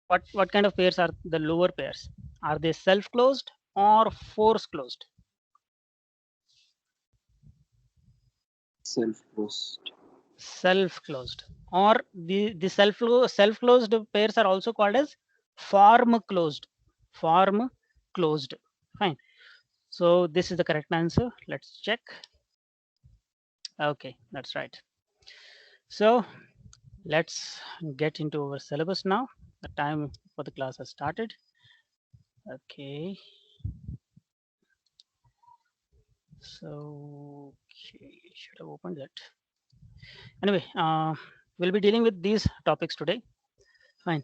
what kind of pairs are the lower pairs? Are they self-closed or force-closed? Self-closed. Self-closed. Or the self-closed pairs are also called as form-closed. Form-closed. Fine. So this is the correct answer. Let's check. Okay, that's right. So let's get into our syllabus now. The time for the class has started. Okay. So, okay, should have opened that. Anyway, we'll be dealing with these topics today. Fine.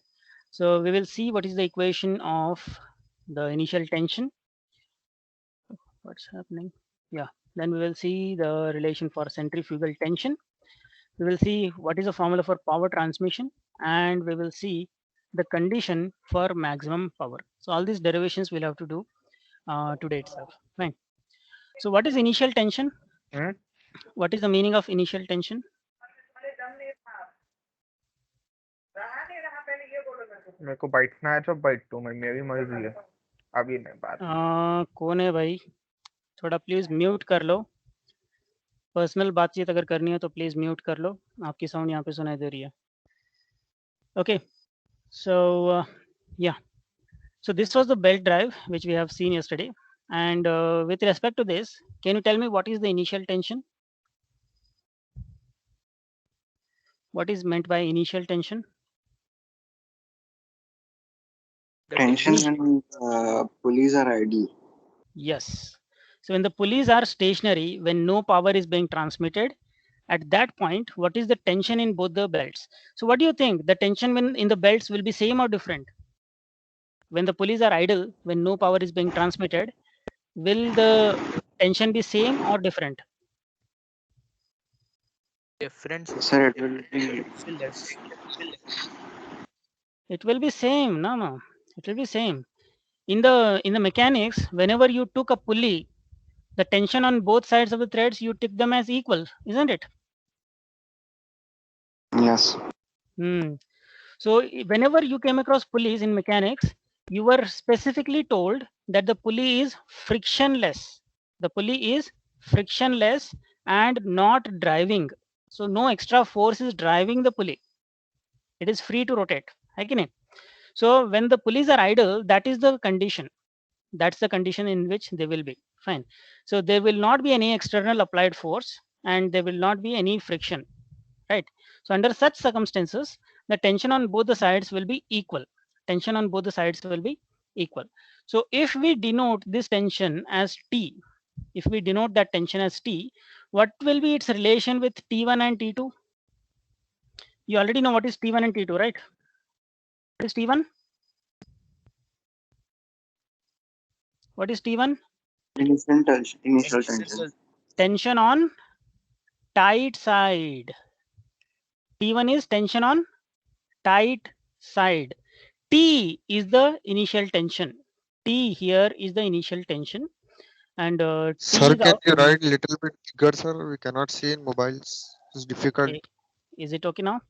So we will see what is the equation of the initial tension. What's happening? Yeah. Then we will see the relation for centrifugal tension. We will see what is the formula for power transmission, and we will see the condition for maximum power. So all these derivations we'll have to do today itself. Fine. So what is initial tension? Hmm? What is the meaning of initial tension? मेरे को बैठना है तो बैठो, मैं मेरी मर्जी है, अभी नहीं बात। कौन है भाई? थोड़ा प्लीज म्यूट कर लो। पर्सनल बातचीत अगर करनी है तो प्लीज म्यूट कर लो। आपकी साउंड यहाँ पे सुनाई दे रही है। Okay, so yeah, so this was the belt drive which we have seen yesterday, and with respect to this, can you tell me what is the initial tension? What is meant by initial tension? Tension when pulleys are idle. Yes. So when the pulleys are stationary, when no power is being transmitted, at that point, what is the tension in both the belts? So what do you think? The tension when in the belts will be same or different? When the pulleys are idle, when no power is being transmitted, will the tension be same or different? Difference. Sir, it will be Less. It will be same. No. It will be same. In the mechanics, whenever you took a pulley, the tension on both sides of the threads, you took them as equal, isn't it? yes. So whenever you came across pulleys in mechanics, you were specifically told that the pulley is frictionless. The pulley is frictionless and not driving. So no extra force is driving the pulley. It is free to rotate. So when the pulleys are idle, that is the condition. That's the condition in which they will be. Fine. So there will not be any external applied force and there will not be any friction. Right. So under such circumstances, the tension on both the sides will be equal. Tension on both the sides will be equal. So if we denote this tension as T, if we denote that tension as T, what will be its relation with T1 and T2? You already know what is T1 and T2, right? What is T1? What is T1? Initial tension. Initial tension. Tension on tight side. T1 is tension on tight side. T is the initial tension. T here is the initial tension, and Sir, T is can you write little bit bigger, sir? We cannot see in mobiles. It's difficult. okay. Is it okay now?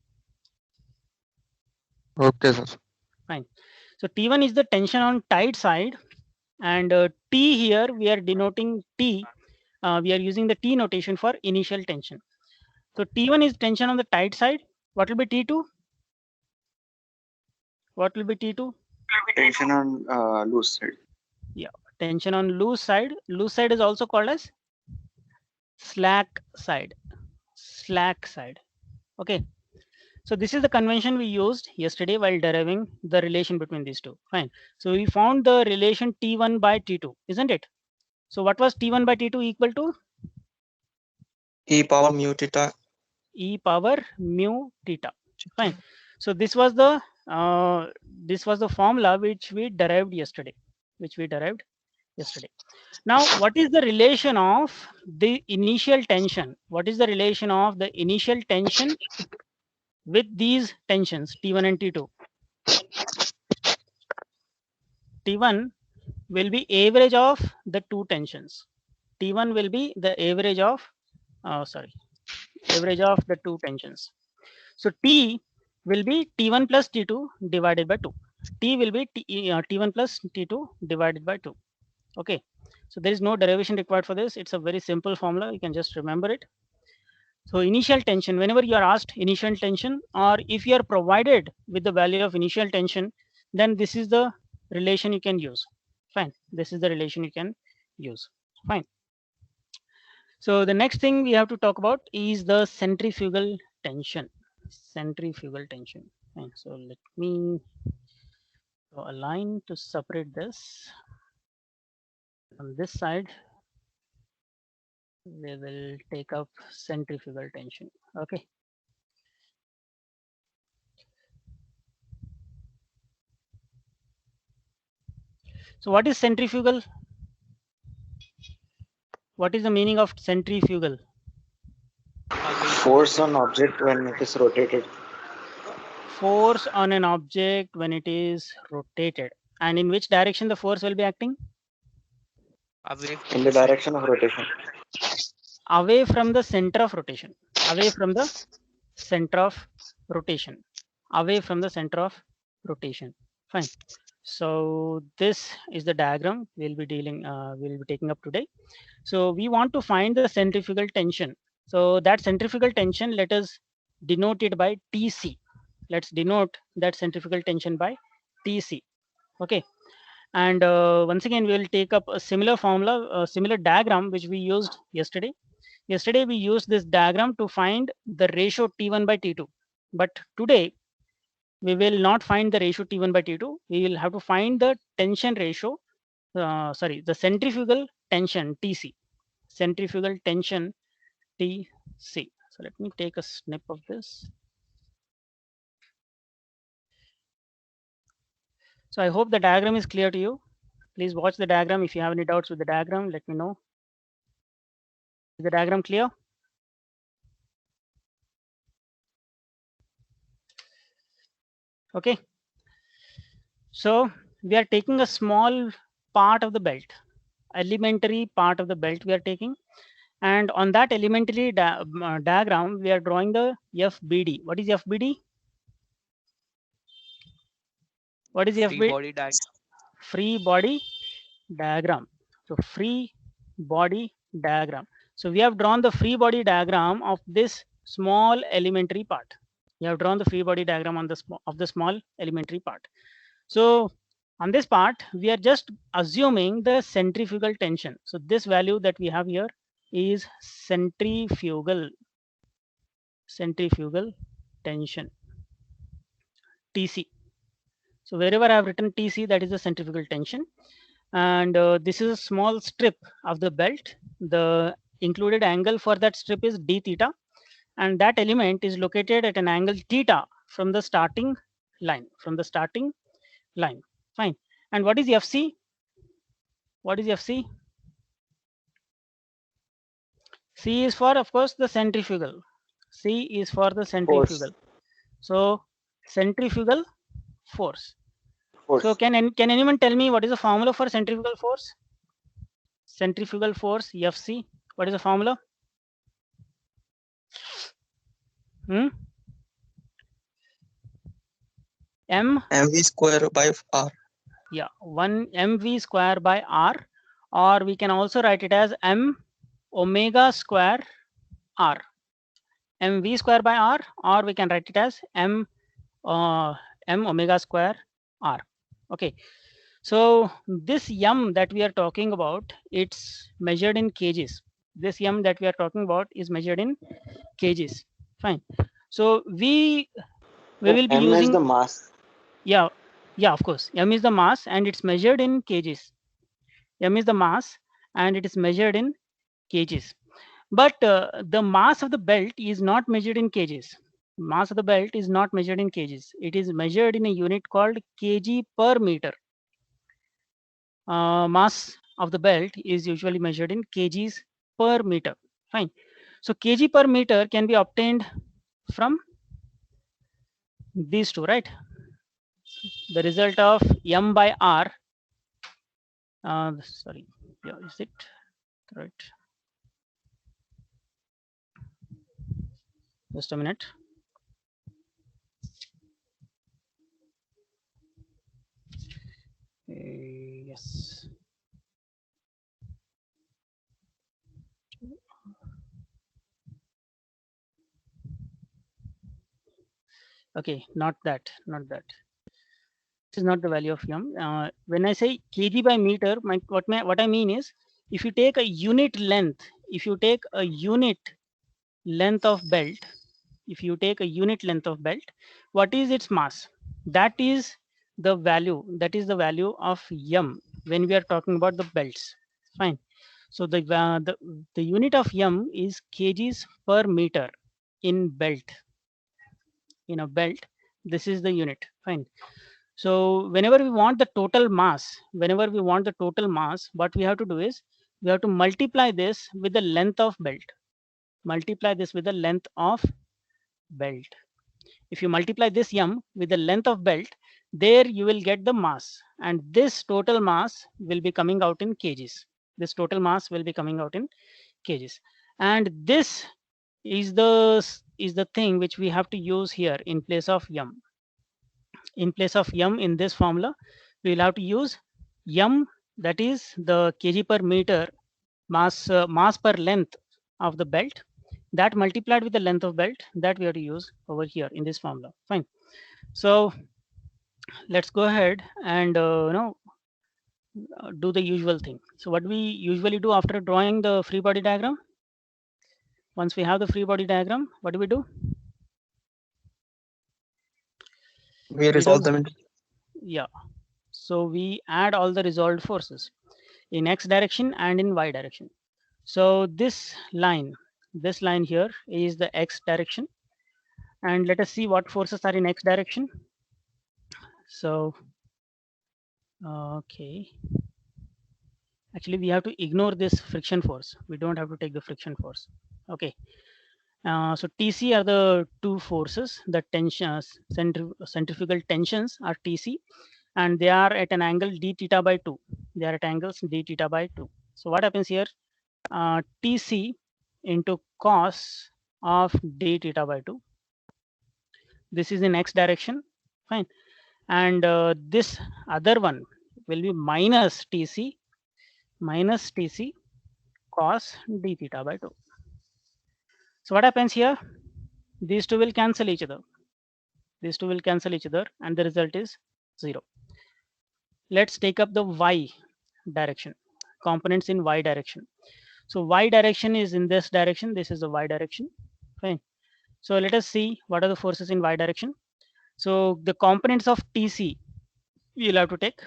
Okay, sir. Fine. So T1 is the tension on tight side, and T here we are denoting T. We are using the T notation for initial tension. So T1 is tension on the tight side. What will be T2? What will be T2? Tension on loose side. Yeah, tension on loose side. Loose side is also called as slack side. Slack side. Okay. So this is the convention we used yesterday while deriving the relation between these two. Fine. So we found the relation T1 by T2, isn't it? So what was T1 by T2 equal to? E power mu theta. E power mu theta. Fine. So this was the formula which we derived yesterday. Now, what is the relation of the initial tension? What is the relation of the initial tension with these tensions T1 and T2? T1 will be average of the two tensions. T1 will be the average of average of the two tensions. So T will be T1 plus T2 divided by 2. T will be T1 plus T2 divided by 2. Okay, so there is no derivation required for this. It's a very simple formula. You can just remember it. So initial tension, whenever you are asked initial tension, or if you are provided with the value of initial tension, then this is the relation you can use. Fine. This is the relation you can use. Fine. So the next thing we have to talk about is the centrifugal tension. Centrifugal tension. Fine. So let me draw a line to separate this. On this side, we will take up centrifugal tension. Okay. So what is centrifugal? What is the meaning of centrifugal? Force on object when it is rotated. Force on an object when it is rotated. And in which direction the force will be acting? Away In the direction of rotation. Away from the center of rotation. Away from the center of rotation. Away from the center of rotation. Fine. So this is the diagram we'll be taking up today. So we want to find the centrifugal tension. So that centrifugal tension, let us denote it by TC. Let's denote that centrifugal tension by TC. Okay. And once again, we will take up a similar formula, a similar diagram, which we used yesterday. Yesterday, we used this diagram to find the ratio T1 by T2. But today, we will not find the ratio T1 by T2. We will have to find the tension ratio, the centrifugal tension TC. Centrifugal tension TC. So let me take a snip of this. So I hope the diagram is clear to you. Please watch the diagram. If you have any doubts with the diagram, let me know. Is the diagram clear? Okay. So we are taking a small part of the belt, elementary part of the belt we are taking. And on that elementary diagram, we are drawing the FBD. What is FBD? What is free FBD? body diagram. Free body diagram. So free body diagram. So we have drawn the free body diagram of this small elementary part. We have drawn the free body diagram on the small elementary part. So on this part, we are just assuming the centrifugal tension. So this value that we have here is centrifugal tension, TC. So wherever I have written TC, that is the centrifugal tension. And this is a small strip of the belt. The included angle for that strip is d theta. And that element is located at an angle theta from the starting line. Fine. And what is FC? What is FC? C is for, of course, the centrifugal. C is for the centrifugal. So centrifugal force. So can anyone tell me what is the formula for centrifugal force? Centrifugal force, FC. What is the formula? mv square by r. Yeah, 1 mv square by r, or we can also write it as m omega square r. Mv square by r, or we can write it as m omega square r. Okay. So this m that we are talking about, it's measured in kgs. This m that we are talking about is measured in kgs. Fine. So we will be using the mass. Yeah, of course. M is the mass and it's measured in kgs. M is the mass and it is measured in kgs. But the mass of the belt is not measured in kgs. Mass of the belt is not measured in kgs. It is measured in a unit called kg per meter. Mass of the belt is usually measured in kgs per meter. Fine. So kg per meter can be obtained from these two, right? The result of m by r. Sorry, yeah, is it right? Just a minute. Yes. Okay, not that, not that. This is not the value of yum. When I say kg by meter, what I mean is, if you take a unit length, if you take a unit length of belt, if you take a unit length of belt, what is its mass? That is the value. That is the value of yum when we are talking about the belts. Fine. So the unit of yum is kgs per meter in belt. In a belt, this is the unit. Fine. So whenever we want the total mass, what we have to do is we have to multiply this with the length of belt. Multiply this with the length of belt. If you multiply this yum with the length of belt, there you will get the mass, and this total mass will be coming out in kgs. This total mass will be coming out in kgs, and this is the thing which we have to use here in place of yum. In place of yum in this formula, we will have to use yum, that is the kg per meter mass per length of the belt, that multiplied with the length of belt, that we have to use over here in this formula. Fine. So let's go ahead and do the usual thing. So what we usually do after drawing the free body diagram, once we have the free body diagram, what do we do? We resolve them into Yeah. So we add all the resolved forces in x direction and in y direction. So this line here is the x direction, and let us see what forces are in x direction. So okay, actually we have to ignore this friction force. We don't have to take the friction force. Okay. So TC are the two forces. The tensions, centrifugal tensions are TC, and they are at an angle d theta by 2. They are at angles d theta by 2. So what happens here? TC into cos of d theta by 2. This is in x direction. Fine. And this other one will be minus TC cos d theta by 2. So what happens here? These two will cancel each other. These two will cancel each other, and the result is 0. Let's take up the y direction, components in y direction. So y direction is in this direction. This is the y direction. Fine. So let us see what are the forces in y direction. So the components of TC we will have to take.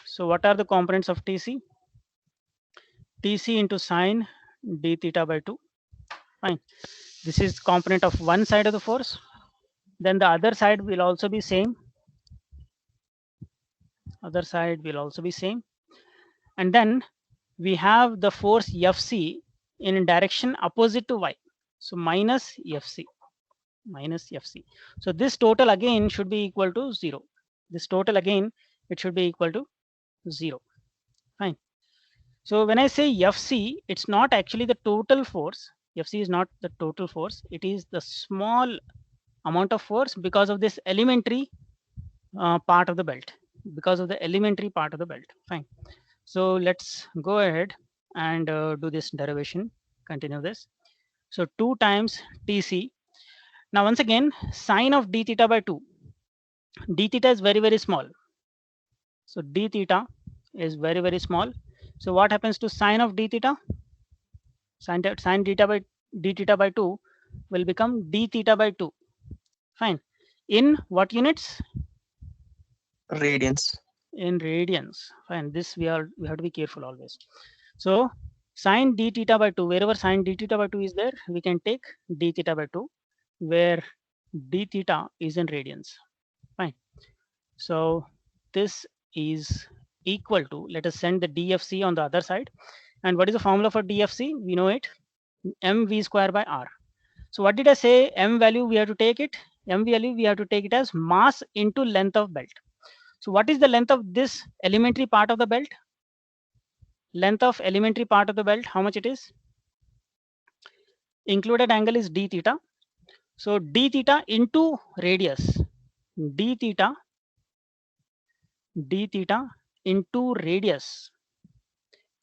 So what are the components of TC? TC into sine d theta by 2. Fine. This is component of one side of the force. Then the other side will also be same. Other side will also be same. And then we have the force Fc in direction opposite to y. So minus Fc. So this total again should be equal to 0. This total again, it should be equal to 0. Fine. So when I say Fc, it's not actually the total force. Fc is not the total force. It is the small amount of force because of this elementary part of the belt. Because of the elementary part of the belt. Fine. So let's go ahead and do this derivation. Continue this. So 2 times TC. Now once again, sine of d theta by 2. D theta is very, very small. So d theta is very, very small. So what happens to sine of d theta? Sine d theta by 2 will become d theta by 2. Fine. In what units? radians. In radians. Fine. This we have to be careful always. So sine d theta by 2, wherever sine d theta by 2 is there, we can take d theta by 2, where d theta is in radians. Fine. So this is equal to, let us send the DFC on the other side. And what is the formula for DFC? We know it, mv square by r. So what did I say? M value we have to take it. M value we have to take it as mass into length of belt. So what is the length of this elementary part of the belt? Length of elementary part of the belt, how much it is? Included angle is d theta. So d theta into radius. D theta into radius.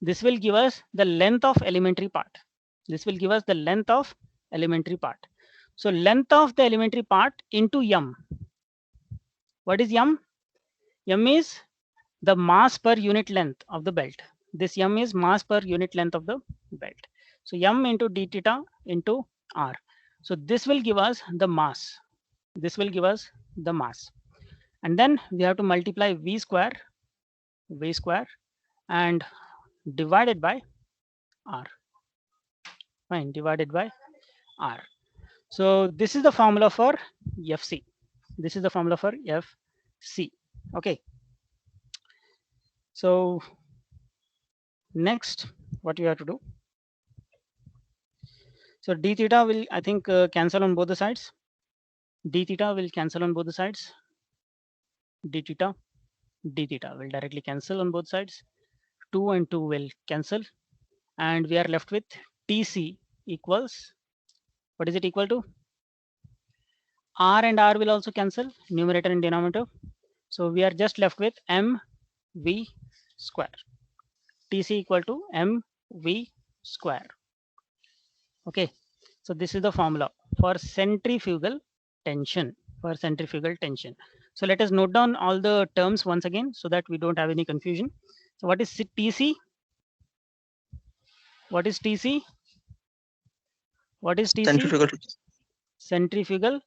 This will give us the length of elementary part. This will give us the length of elementary part. So length of the elementary part into m. What is m? M is the mass per unit length of the belt. This m is mass per unit length of the belt. So m into d theta into r. So this will give us the mass. This will give us the mass. And then we have to multiply v square and divided by r. Fine, divided by r. So this is the formula for FC. This is the formula for FC. Okay. So next, what you have to do? So d theta will, I think, cancel on both the sides. D theta will cancel on both the sides. D theta will directly cancel on both sides. 2 and 2 will cancel. And we are left with TC equals, what is it equal to? R and R will also cancel, numerator and denominator. So we are just left with mv square. TC equal to mv square. Okay, so this is the formula for centrifugal tension. So let us note down all the terms once again so that we don't have any confusion. So what is TC? What is TC? What is TC? Centrifugal. Centrifugal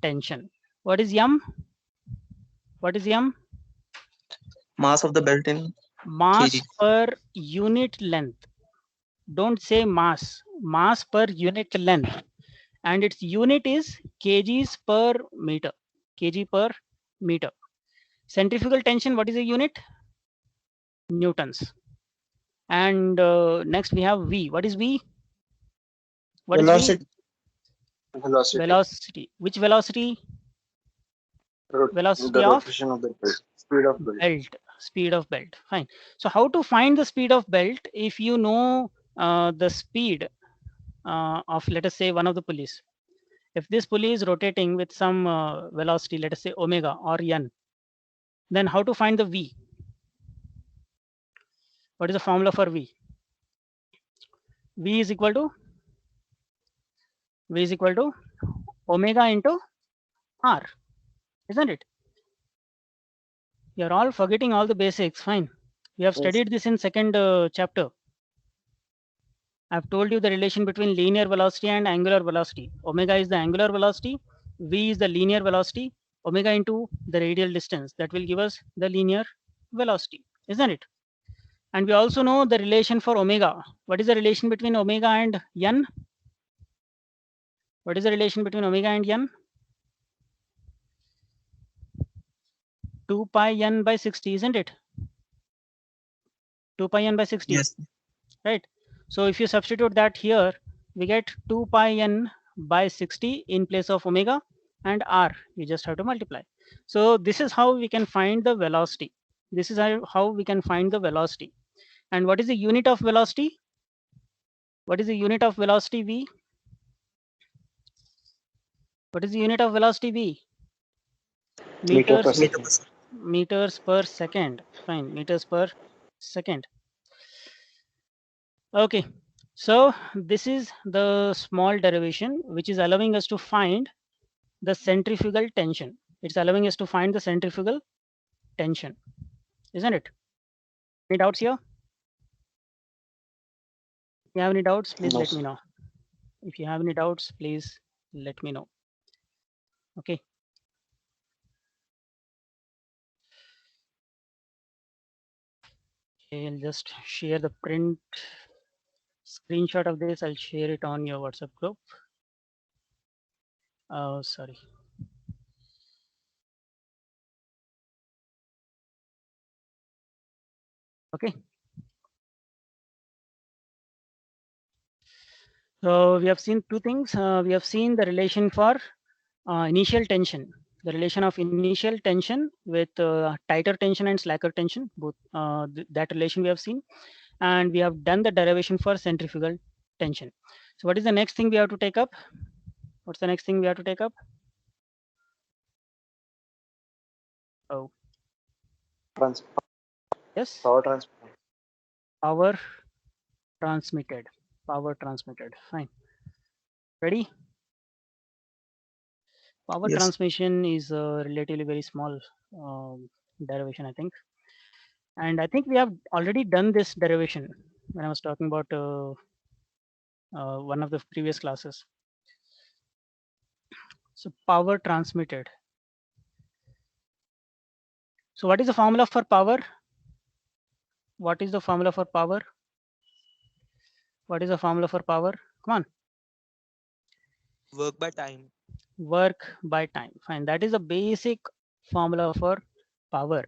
tension. What is M? What is M? Mass of the belt in Mass kg. per unit length. Don't say mass. Mass per unit length. And its unit is kgs per meter. Kg per meter. Centrifugal tension, what is the unit? Newtons. And next we have V. What is V? What is Velocity. V? Velocity. Velocity. Which velocity? Velocity The of rotation of the belt. Speed of belt. belt. Speed of belt. Fine. So how to find the speed of belt if you know the speed of, let us say, one of the pulleys? If this pulley is rotating with some velocity, let us say omega or n, then how to find the V? What is the formula for V? V is equal to omega into R, isn't it? You're all forgetting all the basics. Fine. We have Yes. studied this in second chapter. I've told you the relation between linear velocity and angular velocity. Omega is the angular velocity. V is the linear velocity. Omega into the radial distance. That will give us the linear velocity, isn't it? And we also know the relation for omega. What is the relation between omega and n? What is the relation between omega and n? 2 pi n by 60, isn't it? 2 pi n by 60. Yes. Right? So if you substitute that here, we get 2 pi n by 60 in place of omega and r. You just have to multiply. So this is how we can find the velocity. This is how we can find the velocity. And what is the unit of velocity? What is the unit of velocity V? What is the unit of velocity V? Meter per Meters, second. meters per second. Fine, meters per second. Okay, so this is the small derivation which is allowing us to find the centrifugal tension. It's allowing us to find the centrifugal tension, isn't it? Any doubts here? If you have any doubts, please No, let sir. me know. If you have any doubts, please let me know. Okay. Okay, I'll just share the print screenshot of this. I'll share it on your WhatsApp group. Oh, sorry. Okay. So we have seen two things. We have seen the relation for initial tension, the relation of initial tension with tighter tension and slacker tension, both that relation we have seen, and we have done the derivation for centrifugal tension. So what is the next thing we have to take up? What's the next thing we have to take up? Oh, Trans- Yes, Power transfer. power transmitted. Power transmitted. Fine. Ready? Power Yes. transmission is a relatively very small derivation, I think. And I think we have already done this derivation when I was talking about one of the previous classes. So power transmitted. So what is the formula for power? What is the formula for power? What is the formula for power? Come on. Work by time. Work by time. Fine. That is the basic formula for power.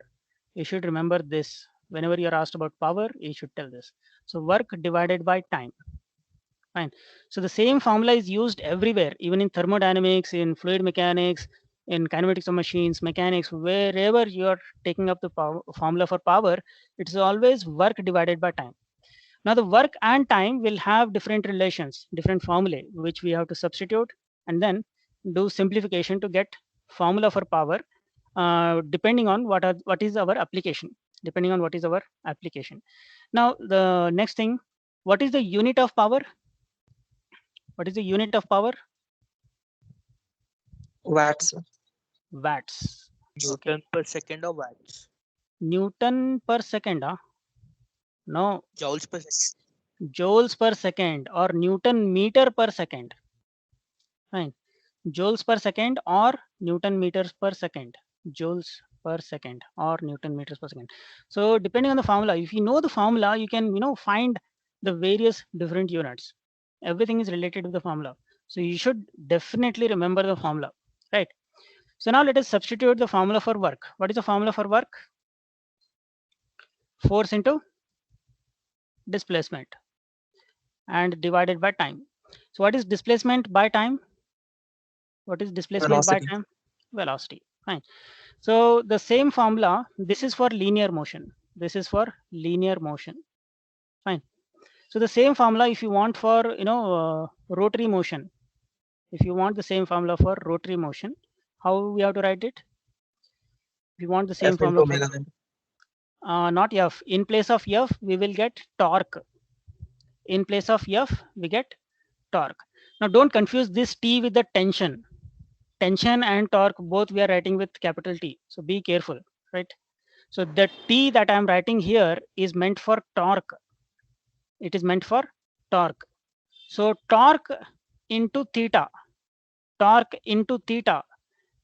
You should remember this. Whenever you're asked about power, you should tell this. So work divided by time. Fine. So the same formula is used everywhere, even in thermodynamics, in fluid mechanics, in kinematics of machines, mechanics, wherever you're taking up the formula for power, it's always work divided by time. Now the work and time will have different relations, different formulae, which we have to substitute and then do simplification to get formula for power, depending on what is our application, depending on what is our application. Now the next thing, what is the unit of power? What is the unit of power? Watts. Watts. Newton per second or watts? Newton per second. No, Joules per second. joules per second or Newton meter per second. Fine. Joules per second or Newton meters per second. Joules per second or Newton meters per second. So depending on the formula, if you know the formula, you can find the various different units. Everything is related to the formula. So you should definitely remember the formula, right? So now let us substitute the formula for work. What is the formula for work? Force into displacement and divided by time. So what is displacement by time? What is displacement Velocity. by time? Velocity. Fine. So the same formula, this is for linear motion. This is for linear motion. Fine. So the same formula, if you want for rotary motion, if you want the same formula for rotary motion, how we have to write it? If you want the same F into formula omega for n. not F. In place of F, we will get torque. In place of F, we get torque. Now don't confuse this T with the tension. Tension and torque, both we are writing with capital T. So be careful, right? So the T that I'm writing here is meant for torque. It is meant for torque. So torque into theta, torque into theta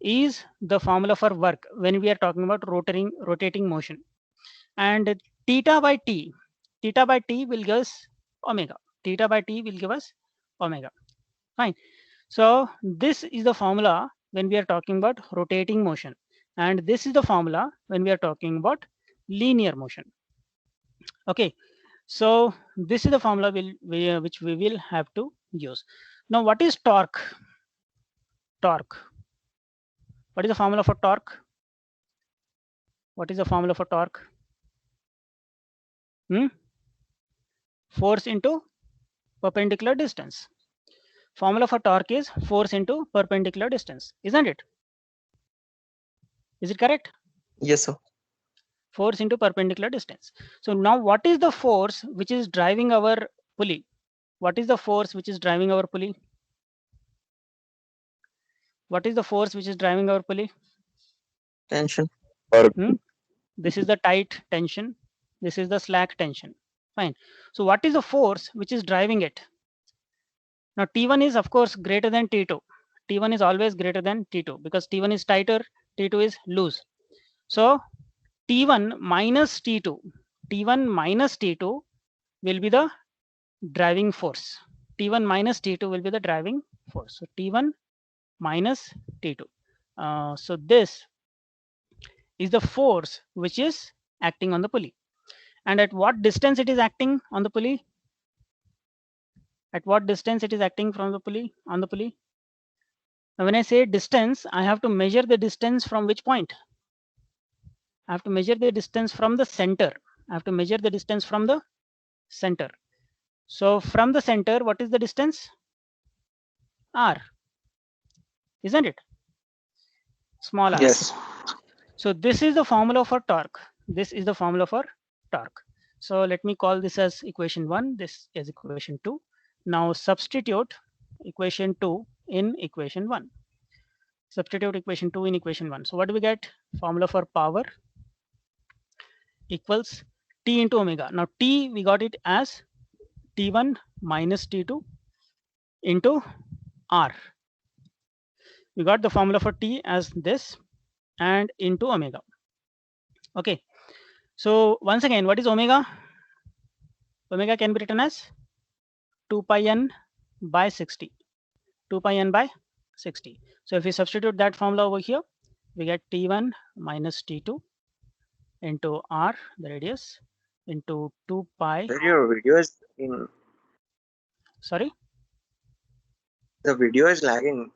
is the formula for work when we are talking about rotating motion. And theta by T will give us omega. Theta by T will give us omega. Fine. So this is the formula when we are talking about rotating motion. And this is the formula when we are talking about linear motion. Okay. So this is the formula which we will have to use. Now what is torque? Torque. What is the formula for torque? What is the formula for torque? Force into perpendicular distance. Formula for torque is force into perpendicular distance, isn't it? Is it correct? Yes, sir. Force into perpendicular distance. So now what is the force which is driving our pulley? What is the force which is driving our pulley? What is the force which is driving our pulley? Tension. This is the tight tension. This is the slack tension. Fine. So what is the force which is driving it? Now T1 is of course greater than T2. T1 is always greater than T2 because T1 is tighter, T2 is loose. So T1 minus T2, T1 minus T2 will be the driving force. T1 minus T2 will be the driving force. So T1 minus T2. So this is the force which is acting on the pulley. And at what distance it is acting on the pulley? At what distance it is acting from the pulley, on the pulley? Now when I say distance, I have to measure the distance from which point? I have to measure the distance from the center. I have to measure the distance from the center. So from the center, what is the distance? R. Isn't it? Small r. Yes. So this is the formula for torque. This is the formula for torque. So let me call this as equation 1, this is equation 2. Now substitute equation 2 in equation 1. Substitute equation 2 in equation 1. So what do we get? Formula for power equals T into omega. Now T, we got it as T1 minus T2 into R. We got the formula for T as this and into omega. Okay. So once again, what is omega? Omega can be written as 2 pi n by 60. 2 pi n by 60. So if we substitute that formula over here, we get T1 minus T2 into R, the radius, into 2 pi. Sir, your video is in Sorry? the video is lagging.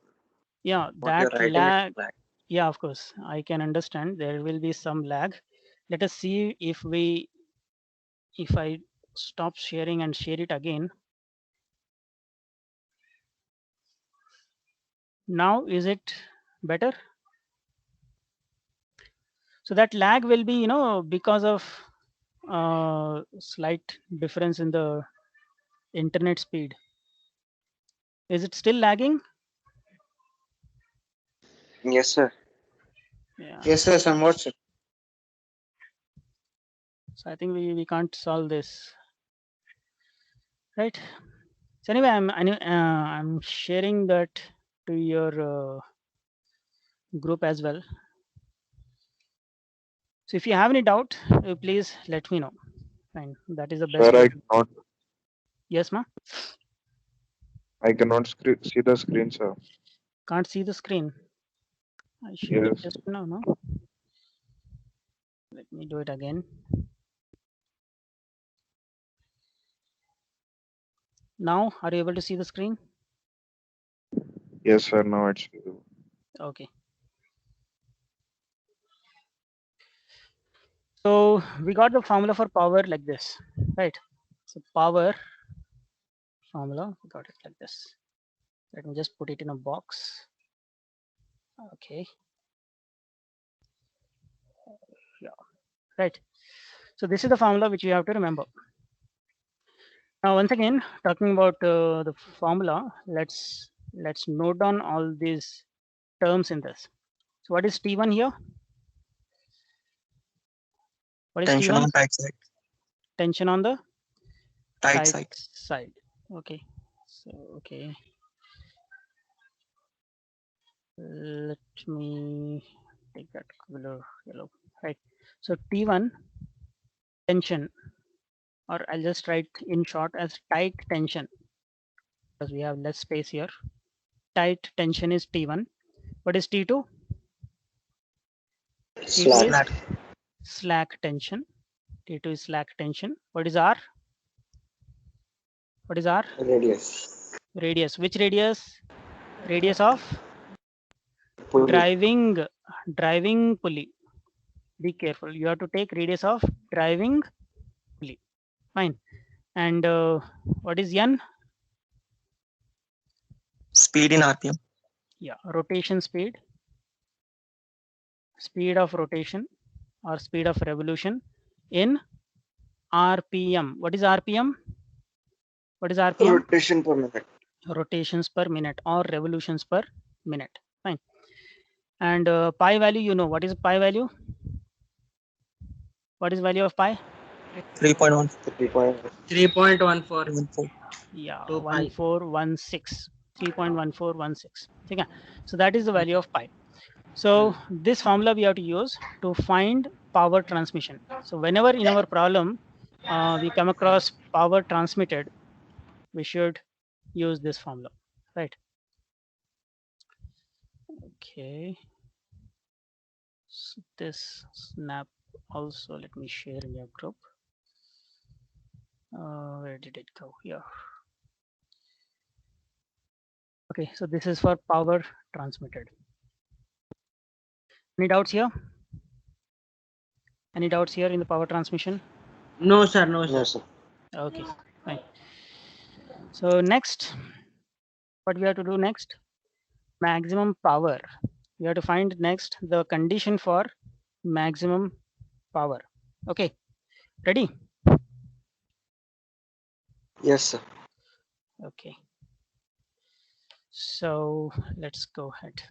Yeah, What you're that writing lag. is lag. Yeah, of course, I can understand there will be some lag. Let us see if I stop sharing and share it again. Now is it better? So that lag will be, because of slight difference in the internet speed. Is it still lagging? Yes, sir. Yeah. Yes, sir, somewhat, sir. So I think we can't solve this, right? So anyway, I'm sharing that to your group as well. So if you have any doubt, please let me know. Fine, that is the best. Sir, way I to- cannot. Yes, ma. I cannot see the screen, sir. Can't see the screen. I shared it Yes. just now, no? Let me do it again. Now, are you able to see the screen? Yes, sir. Now it's visible. Okay. So we got the formula for power like this, right? So power formula, we got it like this. Let me just put it in a box. Okay. Yeah, right. So this is the formula which you have to remember. Now, once again, talking about the formula, let's note down all these terms in this. So what is T1 here? What is Tension T1? on tight side. Tension on the Tight side. side. Okay. So, okay. Let me take that color yellow, right? So T1 tension, or I'll just write in short as tight tension because we have less space here. Tight tension is T1. What is T2? T2 Slack. is slack tension. T2 is slack tension. What is R? What is R? Radius. Radius. Which radius? Radius of Pulley. driving pulley. Be careful. You have to take radius of driving pulley. Fine. And what is N? Speed in RPM. Yeah, rotation speed. Speed of rotation or speed of revolution in RPM. What is RPM? What is RPM? Rotation per minute. Rotations per minute or revolutions per minute. Fine. And pi value, you know what is pi value? What is value of pi? 3.1. 3.14. Yeah, 2 pi. 1416. 3.1416. Okay. So that is the value of pi. So this formula we have to use to find power transmission. So whenever in our problem we come across power transmitted, we should use this formula, right? Okay. So this snap also, let me share in your group. Where did it go? Here. Okay, so this is for power transmitted. Any doubts here? Any doubts here in the power transmission? No, sir. No, sir. No, sir. Okay, fine. So next, what we have to do next? Maximum power. We have to find next the condition for maximum power. Okay. Ready? Yes, sir. Okay. So let's go ahead.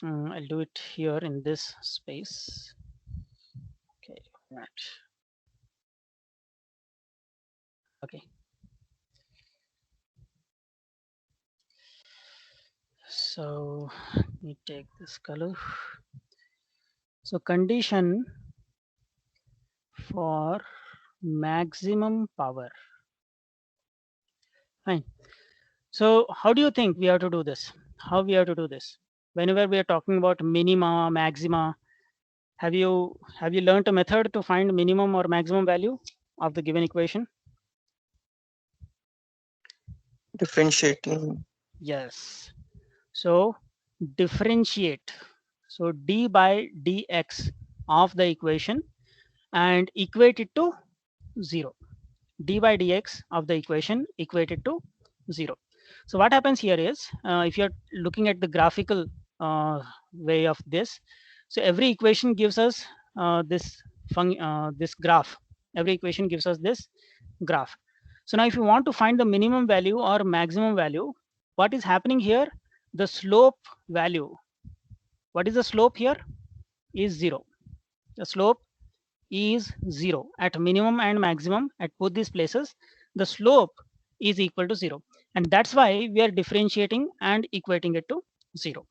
I'll do it here in this space. Okay, right. Okay. So let me take this color. So condition for maximum power. Fine. So how do you think we have to do this? How we have to do this? Whenever we are talking about minima, maxima, have you learned a method to find minimum or maximum value of the given equation? Differentiating. Yes. So differentiate. So d by dx of the equation and equate it to 0. D by dx of the equation equated to 0. So what happens here is, if you're looking at the graphical way of this, so every equation gives us this graph. Every equation gives us this graph. So now if you want to find the minimum value or maximum value, what is happening here? The slope value. What is the slope here? Is 0. The slope is 0 at minimum and maximum at both these places. The slope is equal to 0, and that's why we are differentiating and equating it to 0.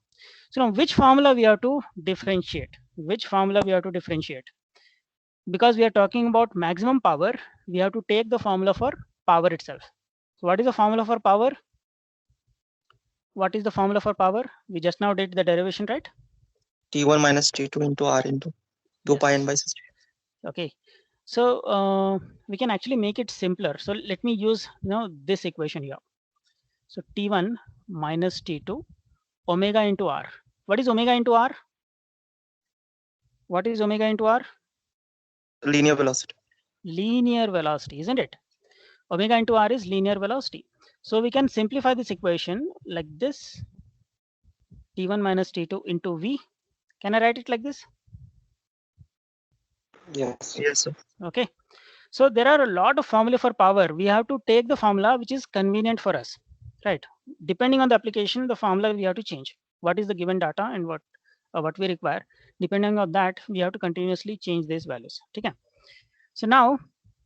So now which formula we have to differentiate? Which formula we have to differentiate? Because we are talking about maximum power, we have to take the formula for power itself. So what is the formula for power? What is the formula for power? We just now did the derivation, right? T1 minus T2 into R into 2 pi n by 6. Okay. So we can actually make it simpler. So let me use this equation here. So T1 minus T2 omega into R. What is omega into R? What is omega into R? Linear velocity. Linear velocity, isn't it? Omega into R is linear velocity. So we can simplify this equation like this. T1 minus T2 into V. Can I write it like this? Yes. Yes, sir. Okay. So there are a lot of formula for power. We have to take the formula which is convenient for us, right? Depending on the application, the formula we have to change. What is the given data and what we require? Depending on that, we have to continuously change these values. Okay. So now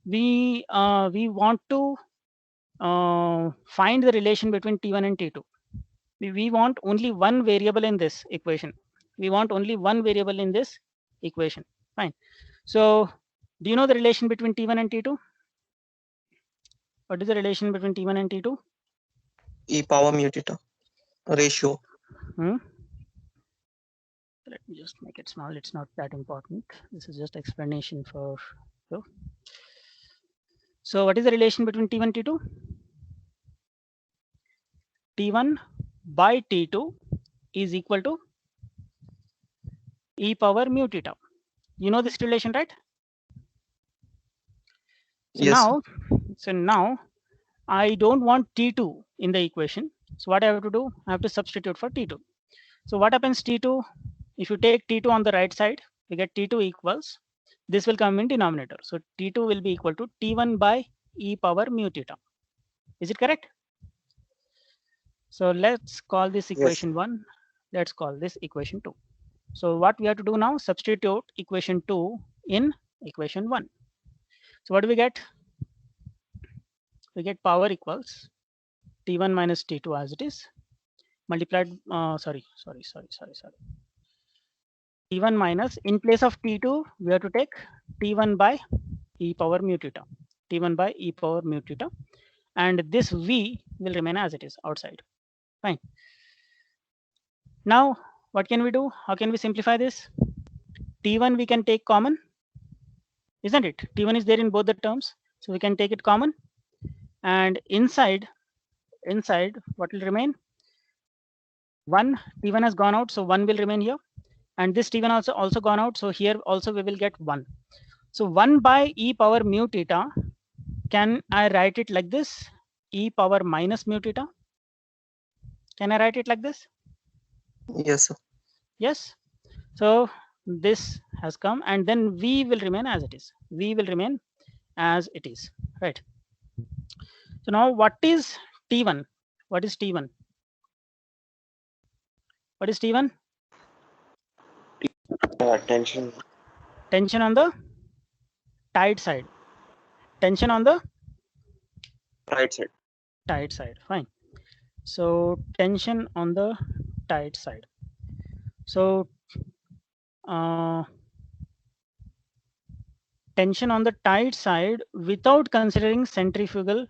we want to find the relation between T1 and T2. We want only one variable in this equation. We want only one variable in this equation. Fine. So do you know the relation between T1 and T2? What is the relation between T1 and T2? E power mu theta ratio. Let me just make it small. It's not that important. This is just explanation for you. So what is the relation between T1 and T2? T1 by T2 is equal to e power mu theta. You know this relation, right? So Yes, now I don't want T2 in the equation. So what I have to do? I have to substitute for T2. So what happens T2? If you take T2 on the right side, we get T2 equals, this will come in denominator. So T2 will be equal to T1 by e power mu theta. Is it correct? So let's call this equation 1. Let's call this equation 2. So what we have to do now? Substitute equation 2 in equation 1. So what do we get? We get power equals T1 minus T2 as it is multiplied. T1 minus, in place of T2, we have to take T1 by e power mu theta. T1 by e power mu theta. And this V will remain as it is outside. Fine. Now, what can we do? How can we simplify this? T1 we can take common, isn't it? T1 is there in both the terms. So we can take it common. And inside what will remain? 1. T1 has gone out, so 1 will remain here. And this T1 also gone out, so here also we will get 1. So 1 by e power mu theta, can I write it like this? E power minus mu theta. Can I write it like this? yes, sir. Yes. So this has come, and then V will remain as it is. V will remain as it is, right? So now what is T1? What is T1? What is T1? Tension. Tension on the tide side. Tension on the Right side. tide side, fine. So tension on the tide side. So tension on the tide side without considering centrifugal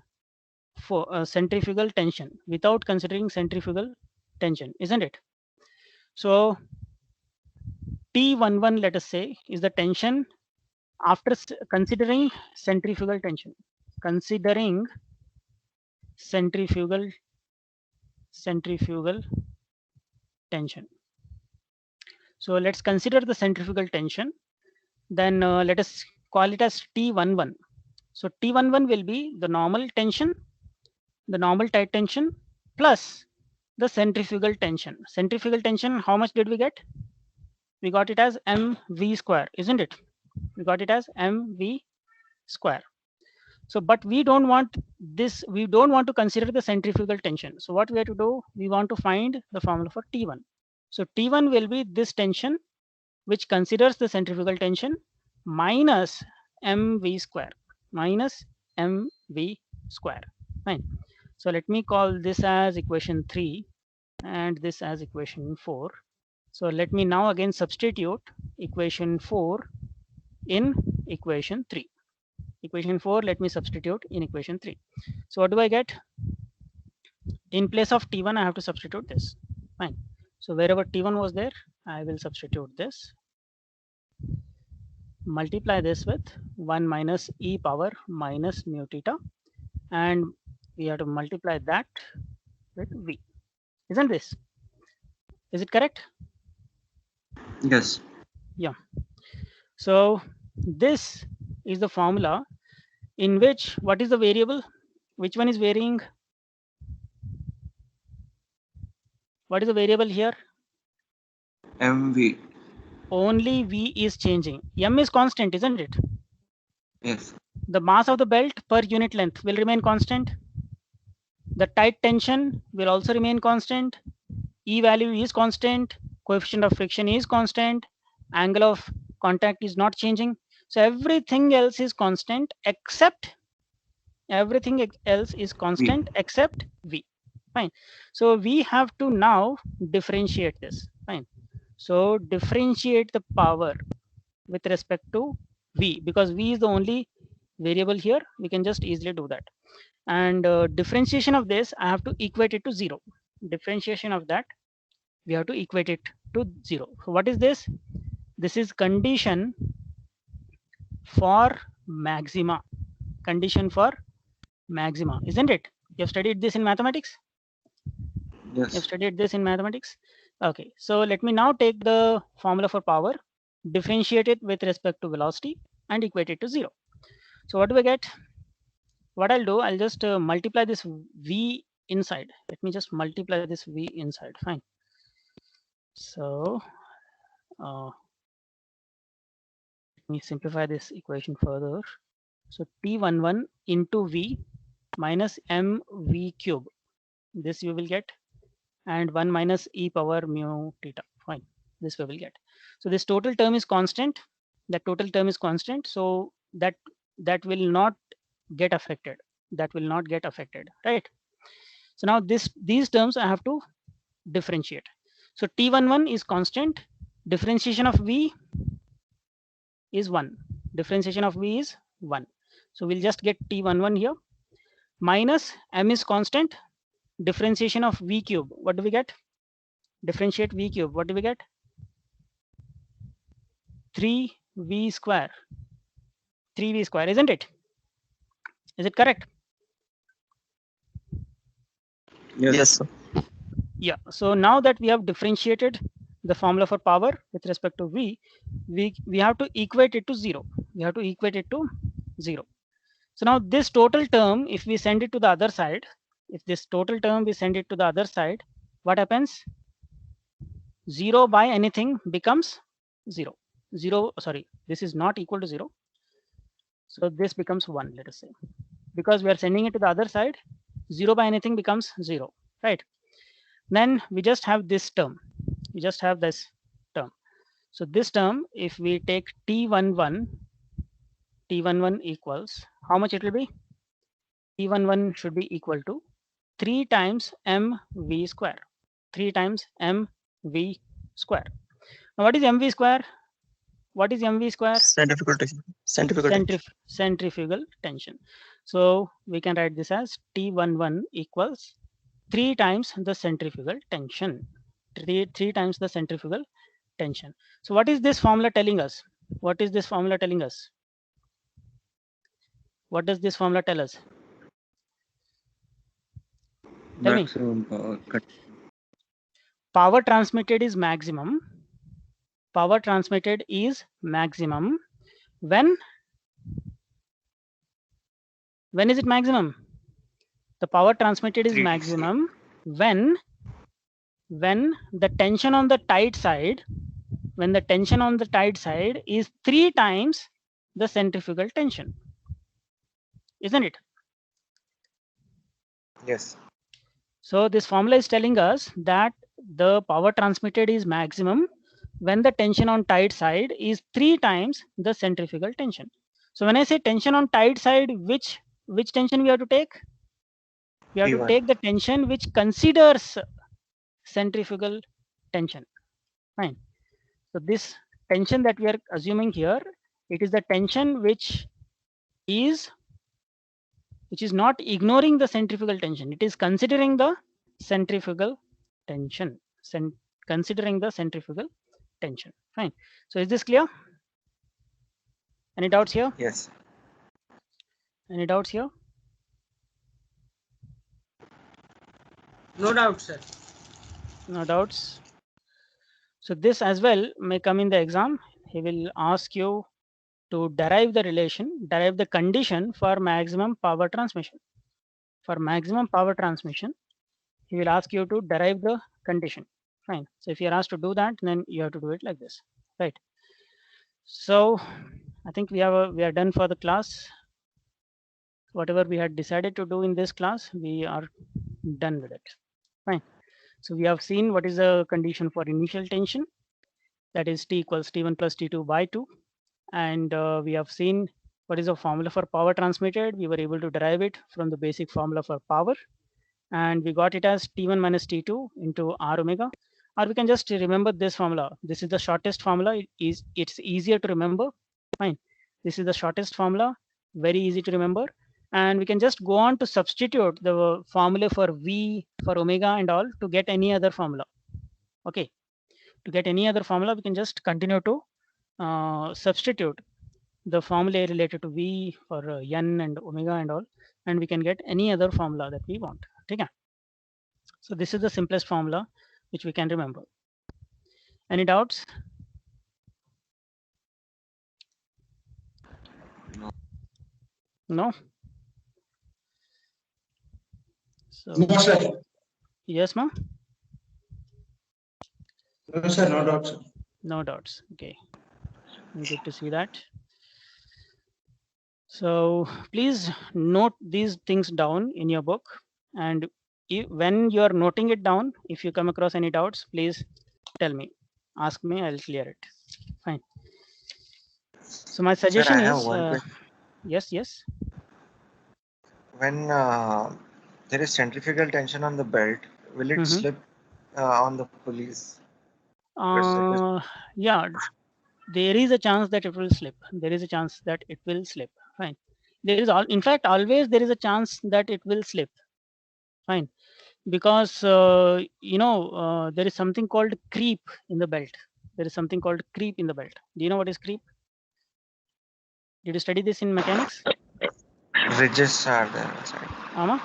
centrifugal tension, without considering centrifugal tension, isn't it? So T11, let us say, is the tension after considering centrifugal tension, considering centrifugal tension. So let's consider the centrifugal tension. Then let us call it as T11. So T11 will be the normal tension, the normal tide tension plus the centrifugal tension. Centrifugal tension, how much did we get? We got it as mv square, isn't it? We got it as mv square. So, but we don't want this, we don't want to consider the centrifugal tension. So what we have to do, we want to find the formula for T1. So T1 will be this tension which considers the centrifugal tension minus mv square, minus mv square, fine. So let me call this as equation 3 and this as equation 4. So let me now again substitute equation 4 in equation 3. Equation 4, let me substitute in equation 3. So what do I get? In place of T1, I have to substitute this. Fine. So wherever T1 was there, I will substitute this. Multiply this with 1 minus e power minus mu theta. And we have to multiply that with V. Isn't this? Is it correct? Yes. Yeah. So this is the formula in which, what is the variable? Which one is varying? What is the variable here? MV. Only V is changing. M is constant, isn't it? Yes. The mass of the belt per unit length will remain constant. The tight tension will also remain constant. E value is constant. Coefficient of friction is constant. Angle of contact is not changing. So everything else is constant except except V. Fine. So we have to now differentiate this. Fine. So differentiate the power with respect to V, because V is the only variable here. We can just easily do that. And differentiation of this, I have to equate it to 0. Differentiation of that, we have to equate it to 0. So what is this? This is condition for maxima. Condition for maxima, isn't it? You have studied this in mathematics? Yes. You have studied this in mathematics? Okay, so let me now take the formula for power, differentiate it with respect to velocity and equate it to 0. So what do we get? What I'll do, I'll just multiply this V inside. Let me just multiply this V inside, fine. So let me simplify this equation further. So T11 into V minus mv cube, this you will get, and 1 minus e power mu theta, fine, this we will get. So this total term is constant, that total term is constant, so that will not get affected, right? So now these terms I have to differentiate. So T11 is constant, differentiation of V is 1, differentiation of V is 1. So we'll just get T11 here, minus m is constant, differentiation of V cube, what do we get? Differentiate V cube, what do we get? 3V square, 3V square, isn't it? Is it correct? Yes, sir. Yeah, so now that we have differentiated the formula for power with respect to V, we have to equate it to 0. We have to equate it to 0. So now this total term, if we send it to the other side, if this total term we send it to the other side, what happens? 0 by anything becomes 0. 0, sorry, this is not equal to 0. So this becomes 1, let us say, because we are sending it to the other side. 0 by anything becomes 0, right? Then we just have this term. We just have this term. So this term, if we take T11 equals, how much it will be? T11 should be equal to 3 times mv square. 3 times mv square. Now what is mv square? What is mv square? Centrifugal tension. Centrifugal tension. Centrifugal tension. So we can write this as T11 equals 3 times the centrifugal tension. 3 times the centrifugal tension. So what is this formula telling us? What is this formula telling us? What does this formula tell us? Tell me. Maximum power cut. Power transmitted is maximum. Power transmitted is maximum when is it maximum? The power transmitted is 3 dC. maximum when the tension on the tight side, is 3 times the centrifugal tension, isn't it? Yes. So this formula is telling us that the power transmitted is maximum when the tension on tight side is 3 times the centrifugal tension. So when I say tension on tight side, which tension we have to take? We have to P1. take the tension which considers centrifugal tension. Fine. So this tension that we are assuming here, it is the tension which is not ignoring the centrifugal tension. It is considering the centrifugal tension. Considering the centrifugal tension. Fine. So is this clear? Any doubts here? Yes. Any doubts here? No doubt, sir. No doubts. So this as well may come in the exam. He will ask you to derive the condition for maximum power transmission. For maximum power transmission, he will ask you to derive the condition. Fine. So if you're asked to do that, then you have to do it like this, right? So I think we are done for the class. Whatever we had decided to do in this class, we are done with it. Fine. So we have seen what is the condition for initial tension, that is T equals T1 plus T2 by 2. And we have seen what is the formula for power transmitted. We were able to derive it from the basic formula for power. And we got it as T1 minus T2 into R omega. Or we can just remember this formula. This is the shortest formula. It's easier to remember. Fine. This is the shortest formula. Very easy to remember. And we can just go on to substitute the formula for V, for omega and all to get any other formula. Okay. To get any other formula, we can just continue to substitute the formula related to V for N and omega and all, and we can get any other formula that we want. Okay. So this is the simplest formula which we can remember. Any doubts? No? So, No, sir. yes, ma'am? No, sir. No doubt, sir. No doubts. Okay. Good to see that. So please note these things down in your book, and when you are noting it down, if you come across any doubts, please tell me. Ask me, I'll clear it. Fine. So my suggestion Sir, I have is, one question. yes. When there is centrifugal tension on the belt, will it Mhm. slip on the pulleys? Yeah, there is a chance that it will slip. There is a chance that it will slip. Fine. There is in fact, always there is a chance that it will slip. Fine. Because there is something called creep in the belt. There is something called creep in the belt. Do you know what is creep? Did you study this in mechanics? Ridges are there inside. Ama?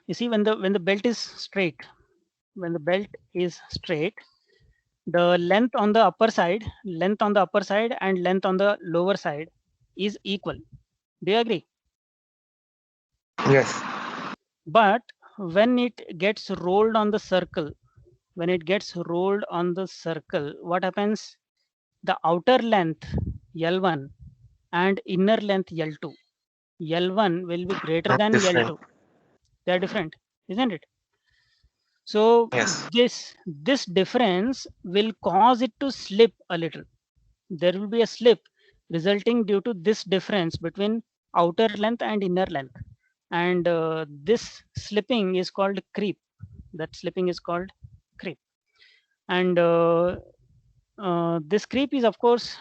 You see, when the belt is straight, the length on the upper side and length on the lower side is equal. Do you agree? Yes. But when it gets rolled on the circle, when it gets rolled on the circle, what happens? The outer length L1 and inner length L2. L1 will be greater Not than different. L2. They are different, isn't it? So Yes. this difference will cause it to slip a little. There will be a slip resulting due to this difference between outer length and inner length. And this slipping is called creep. That slipping is called creep. And this creep is, of course,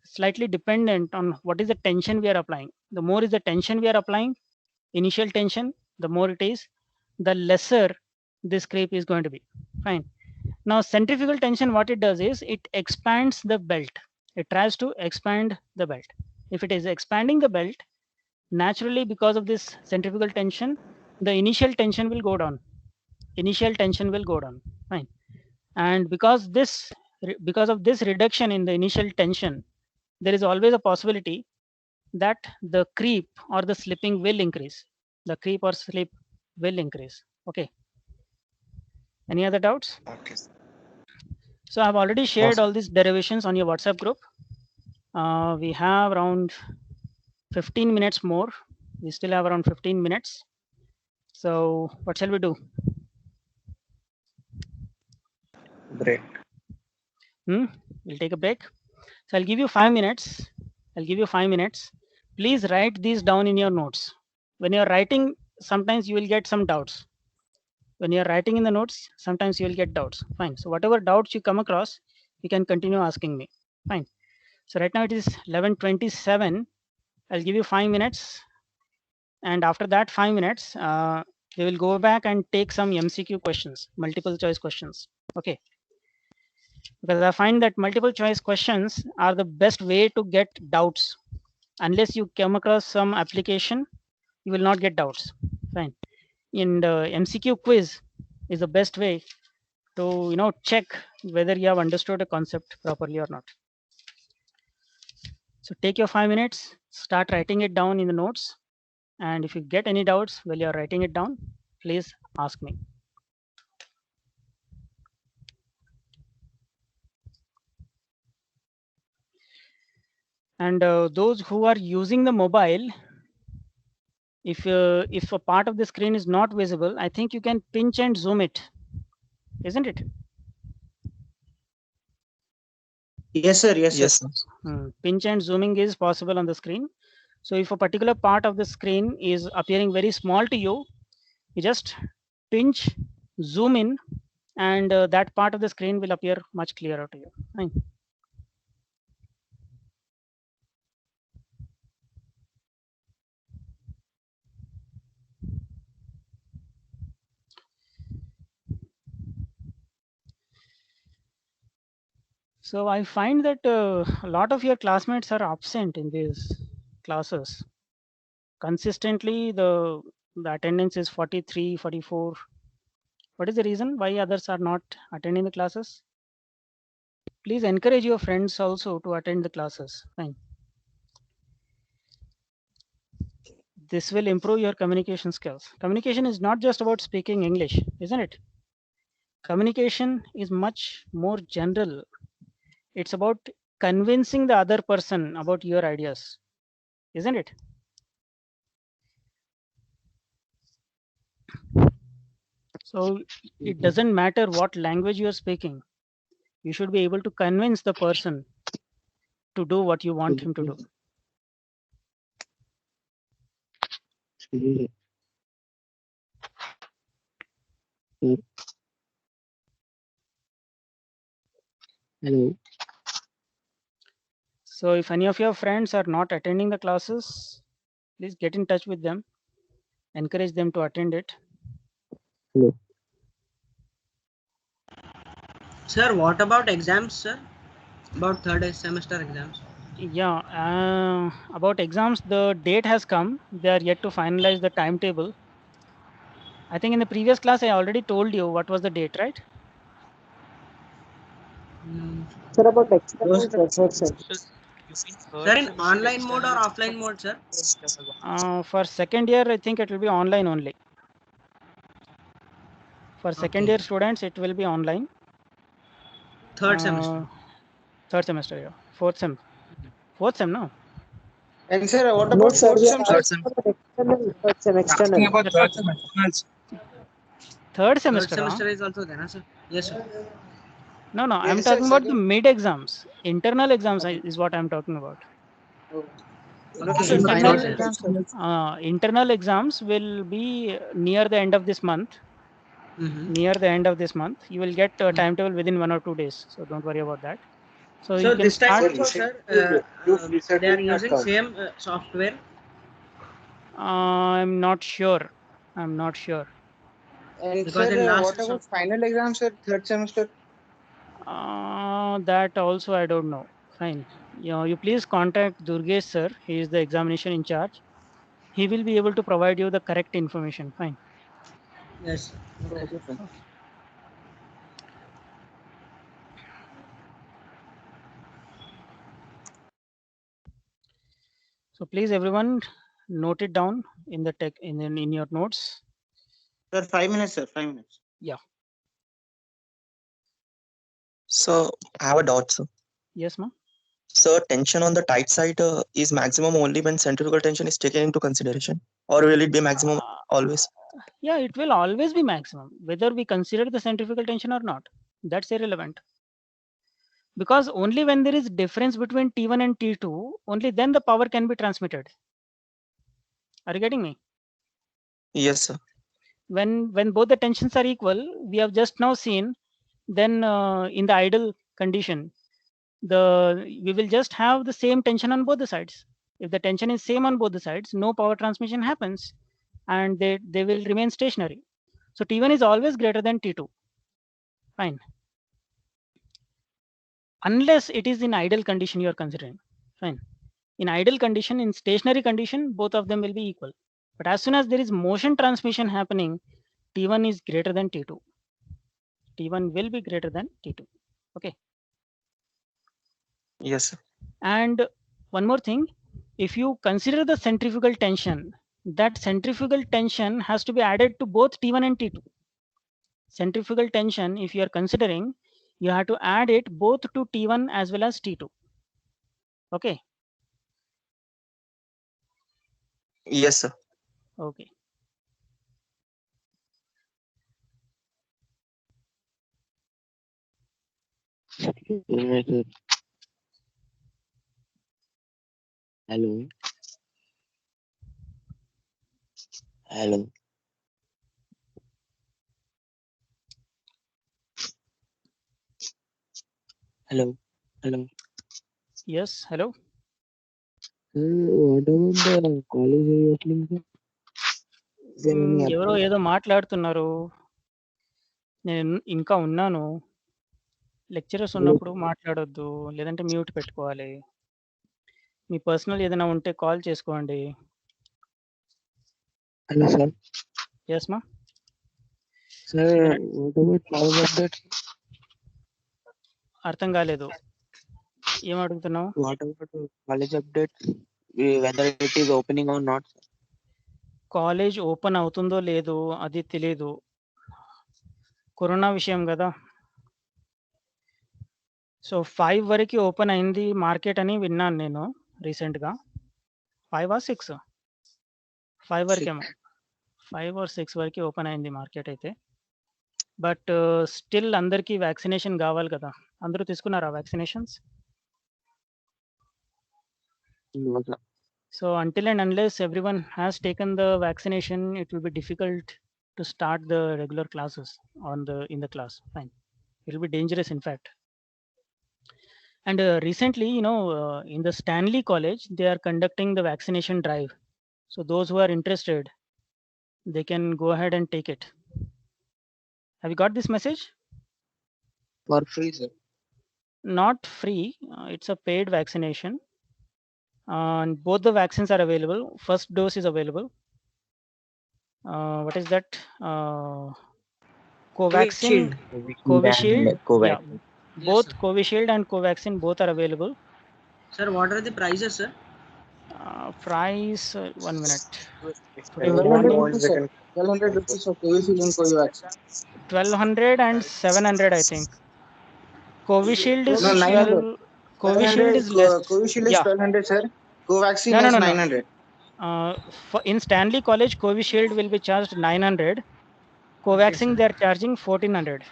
slightly dependent on what is the tension we are applying. The more is the tension we are applying, initial tension, the more it is, the lesser this creep is going to be. Fine. Now, centrifugal tension, what it does is it expands the belt. It tries to expand the belt. If it is expanding the belt, naturally, because of this centrifugal tension, the initial tension will go down. Initial tension will go down. Fine. And because of this reduction in the initial tension, there is always a possibility that the creep or the slipping will increase. The creep or slip will increase. Okay. Any other doubts? Okay. So I've already shared all these derivations on your WhatsApp group. We have around 15 minutes more. We still have around 15 minutes. So what shall we do? Break. We'll take a break. So I'll give you 5 minutes. I'll give you 5 minutes. Please write these down in your notes. When you're writing, sometimes you will get some doubts. When you're writing in the notes, sometimes you will get doubts. Fine. So whatever doubts you come across, you can continue asking me. Fine. So right now it is 11:27. I'll give you 5 minutes. And after that 5 minutes, we will go back and take some MCQ questions, multiple choice questions. Okay. Because I find that multiple choice questions are the best way to get doubts. Unless you come across some application, you will not get doubts. Fine. In the MCQ quiz is the best way to check whether you have understood a concept properly or not. So take your 5 minutes, start writing it down in the notes. And if you get any doubts while you're writing it down, please ask me. And those who are using the mobile, if a part of the screen is not visible, I think you can pinch and zoom it, isn't it? Yes, sir. Yes, Yes, sir. sir. Pinch and zooming is possible on the screen. So if a particular part of the screen is appearing very small to you, you just pinch, zoom in, and that part of the screen will appear much clearer to you. Fine. So I find that a lot of your classmates are absent in these classes. Consistently, the attendance is 43, 44. What is the reason why others are not attending the classes? Please encourage your friends also to attend the classes. Fine. This will improve your communication skills. Communication is not just about speaking English, isn't it? Communication is much more general. It's about convincing the other person about your ideas, isn't it? So it doesn't matter what language you're speaking. You should be able to convince the person to do what you want him to do. Hello. So if any of your friends are not attending the classes, please get in touch with them. Encourage them to attend it. Hello. Sir, what about exams, sir? About third semester exams. Yeah, about exams, the date has come. They are yet to finalize the timetable. I think in the previous class, I already told you what was the date, right? Sir, about Those, experiments, sir. So you mean third sir, in semester online mode or externals offline mode, sir? For second year, I think it will be online only. For second Okay. year students, it will be online. Third semester. Third semester, yeah. Fourth sem, no? And sir, what No, about sir, fourth we sem, are sir? Third asking sem. about external, third sem, Asking external. about The third third, sem externals. third Third semester, semester is also there, na, sir? Yes, sir. No, I'm Yes, sir. talking about the Second. mid exams. Internal exams Okay. is what I'm talking about. Okay, Sir, final Internal final exams. exams, sir. internal exams will be near the end of this month. Mm-hmm. Near the end of this month, you will get a timetable within 1 or 2 days. So don't worry about that. So So you can this time start. also, sir, they are using same software. I'm not sure. I'm not sure. And Because in sir, last what about final exams, sir? Third semester. That also I don't know. Fine. You please contact Durgesh sir. He is the examination in charge. He will be able to provide you the correct information. Fine. Yes. Okay. Okay, sir. Okay. So please everyone note it down in the tech in your notes. Sir, 5 minutes, sir. 5 minutes. Yeah. So I have a doubt, sir. Yes, ma'am. So tension on the tight side is maximum only when centrifugal tension is taken into consideration, or will it be maximum always? Yeah, it will always be maximum, whether we consider the centrifugal tension or not. That's irrelevant. Because only when there is difference between T1 and T2, only then the power can be transmitted. Are you getting me? Yes, sir. When both the tensions are equal, we have just now seen, then in the idle condition, we will just have the same tension on both the sides. If the tension is same on both the sides, no power transmission happens, and they will remain stationary. So T1 is always greater than T2. Fine. Unless it is in idle condition you are considering. Fine. In idle condition, in stationary condition, both of them will be equal. But as soon as there is motion transmission happening, T1 is greater than T2. T1 will be greater than T2. Okay. Yes, sir. And one more thing, if you consider the centrifugal tension, that centrifugal tension has to be added to both T1 and T2. Centrifugal tension, if you are considering, you have to add it both to T1 as well as T2. Okay. Yes, sir. Okay. Hello. Hello. Hello. Hello. Yes. Hello. Sir, what about the college reopening, sir? Is there any ఎవరో update? ఏదో మాట్లాడుతున్నారు. నేను ఇంకా ఉన్నాను. Lecturers ఉన్నప్పుడు మాట్లాడొద్దు, లేదంటే mute పెట్టుకోవాలి. మీ పర్సనల్ ఏదైనా ఉంటే కాల్ చేసుకోండి. Hello, sir. Yes, ma. Sir, what about college updates? అర్థం కాలేదు. ఏం అడుగుతున్నావు? What about the college updates? Whether it is opening or not? College open అవుతుందో లేదో అది తెలీదు. కరోనా విషయం కదా. సో 5 వరకు ఓపెన్ అయింది మార్కెట్ అని విన్నాను నేను రీసెంట్గా. 5 or 6? 5 వరకేమో. 5 or 6 వరకు ఓపెన్ అయింది మార్కెట్ అయితే. బట్ స్టిల్ అందరికీ వ్యాక్సినేషన్ కావాలి కదా. అందరూ తీసుకున్నారా vaccinations? No, sir. So until and unless everyone has taken the vaccination, it will be difficult to start the regular classes in the class. Fine. It will be dangerous, in fact. And recently, in the Stanley College, they are conducting the vaccination drive. So those who are interested, they can go ahead and take it. Have you got this message? For free, sir. Not free. It's a paid vaccination. And both the vaccines are available. First dose is available. What is that? Covaxin, Covishield. Yeah, both sir. Covishield and Covaxin both are available. Sir, what are the prices, sir? Price, 1 minute. Today 1200 morning, rupees, sir. 1200 rupees for Covishield and Covaxin. 1200 and 700, I think. Covishield is No, 900. Covishield 900. is less. Covishield is Yeah. 1200, sir. Covaxin No, no, is no, no. 900. In Stanley College, Covishield will be charged 900. Covaxin, sir. they are charging 1400.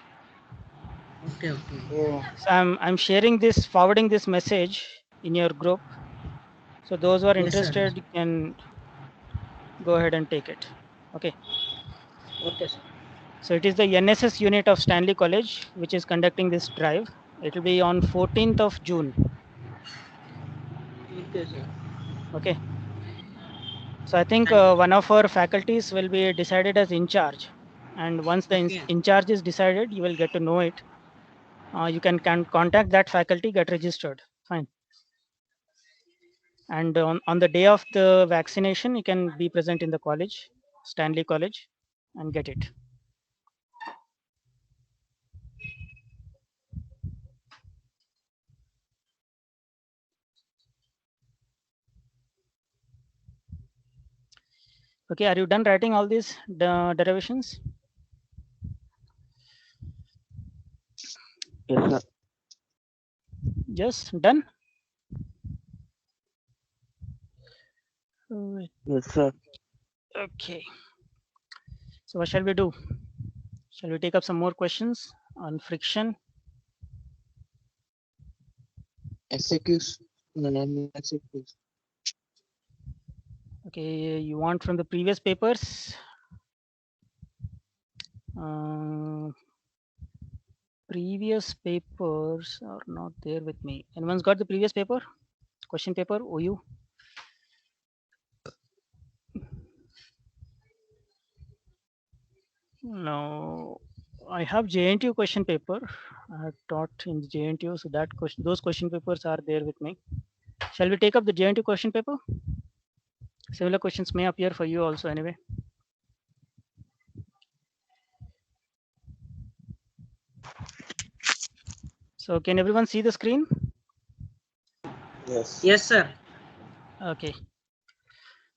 Okay, okay. Oh, So I'm sharing this, forwarding this message in your group. So those who are Yes, sir. interested can go ahead and take it. Okay. Okay, sir. So it is the NSS unit of Stanley College which is conducting this drive. It will be on 14th of June. Okay, sir. Okay. So I think Thank you. one of our faculties will be decided as in charge. And once the Okay. in charge is decided, you will get to know it. You can contact that faculty, get registered. Fine. And on the day of the vaccination, you can be present in the college, Stanley College, and get it. Okay, are you done writing all these derivations? Yes, sir. Yes, done? Yes, sir. Okay. So what shall we do? Shall we take up some more questions on friction? SAQs. SAQs. Okay, you want from the previous papers? Previous papers are not there with me. Anyone's got the previous paper? Question paper, OU? No, I have JNTU question paper. I have taught in the JNTU, so that question, those question papers are there with me. Shall we take up the JNTU question paper? Similar questions may appear for you also anyway. So can everyone see the screen? Yes. Yes, sir. Okay.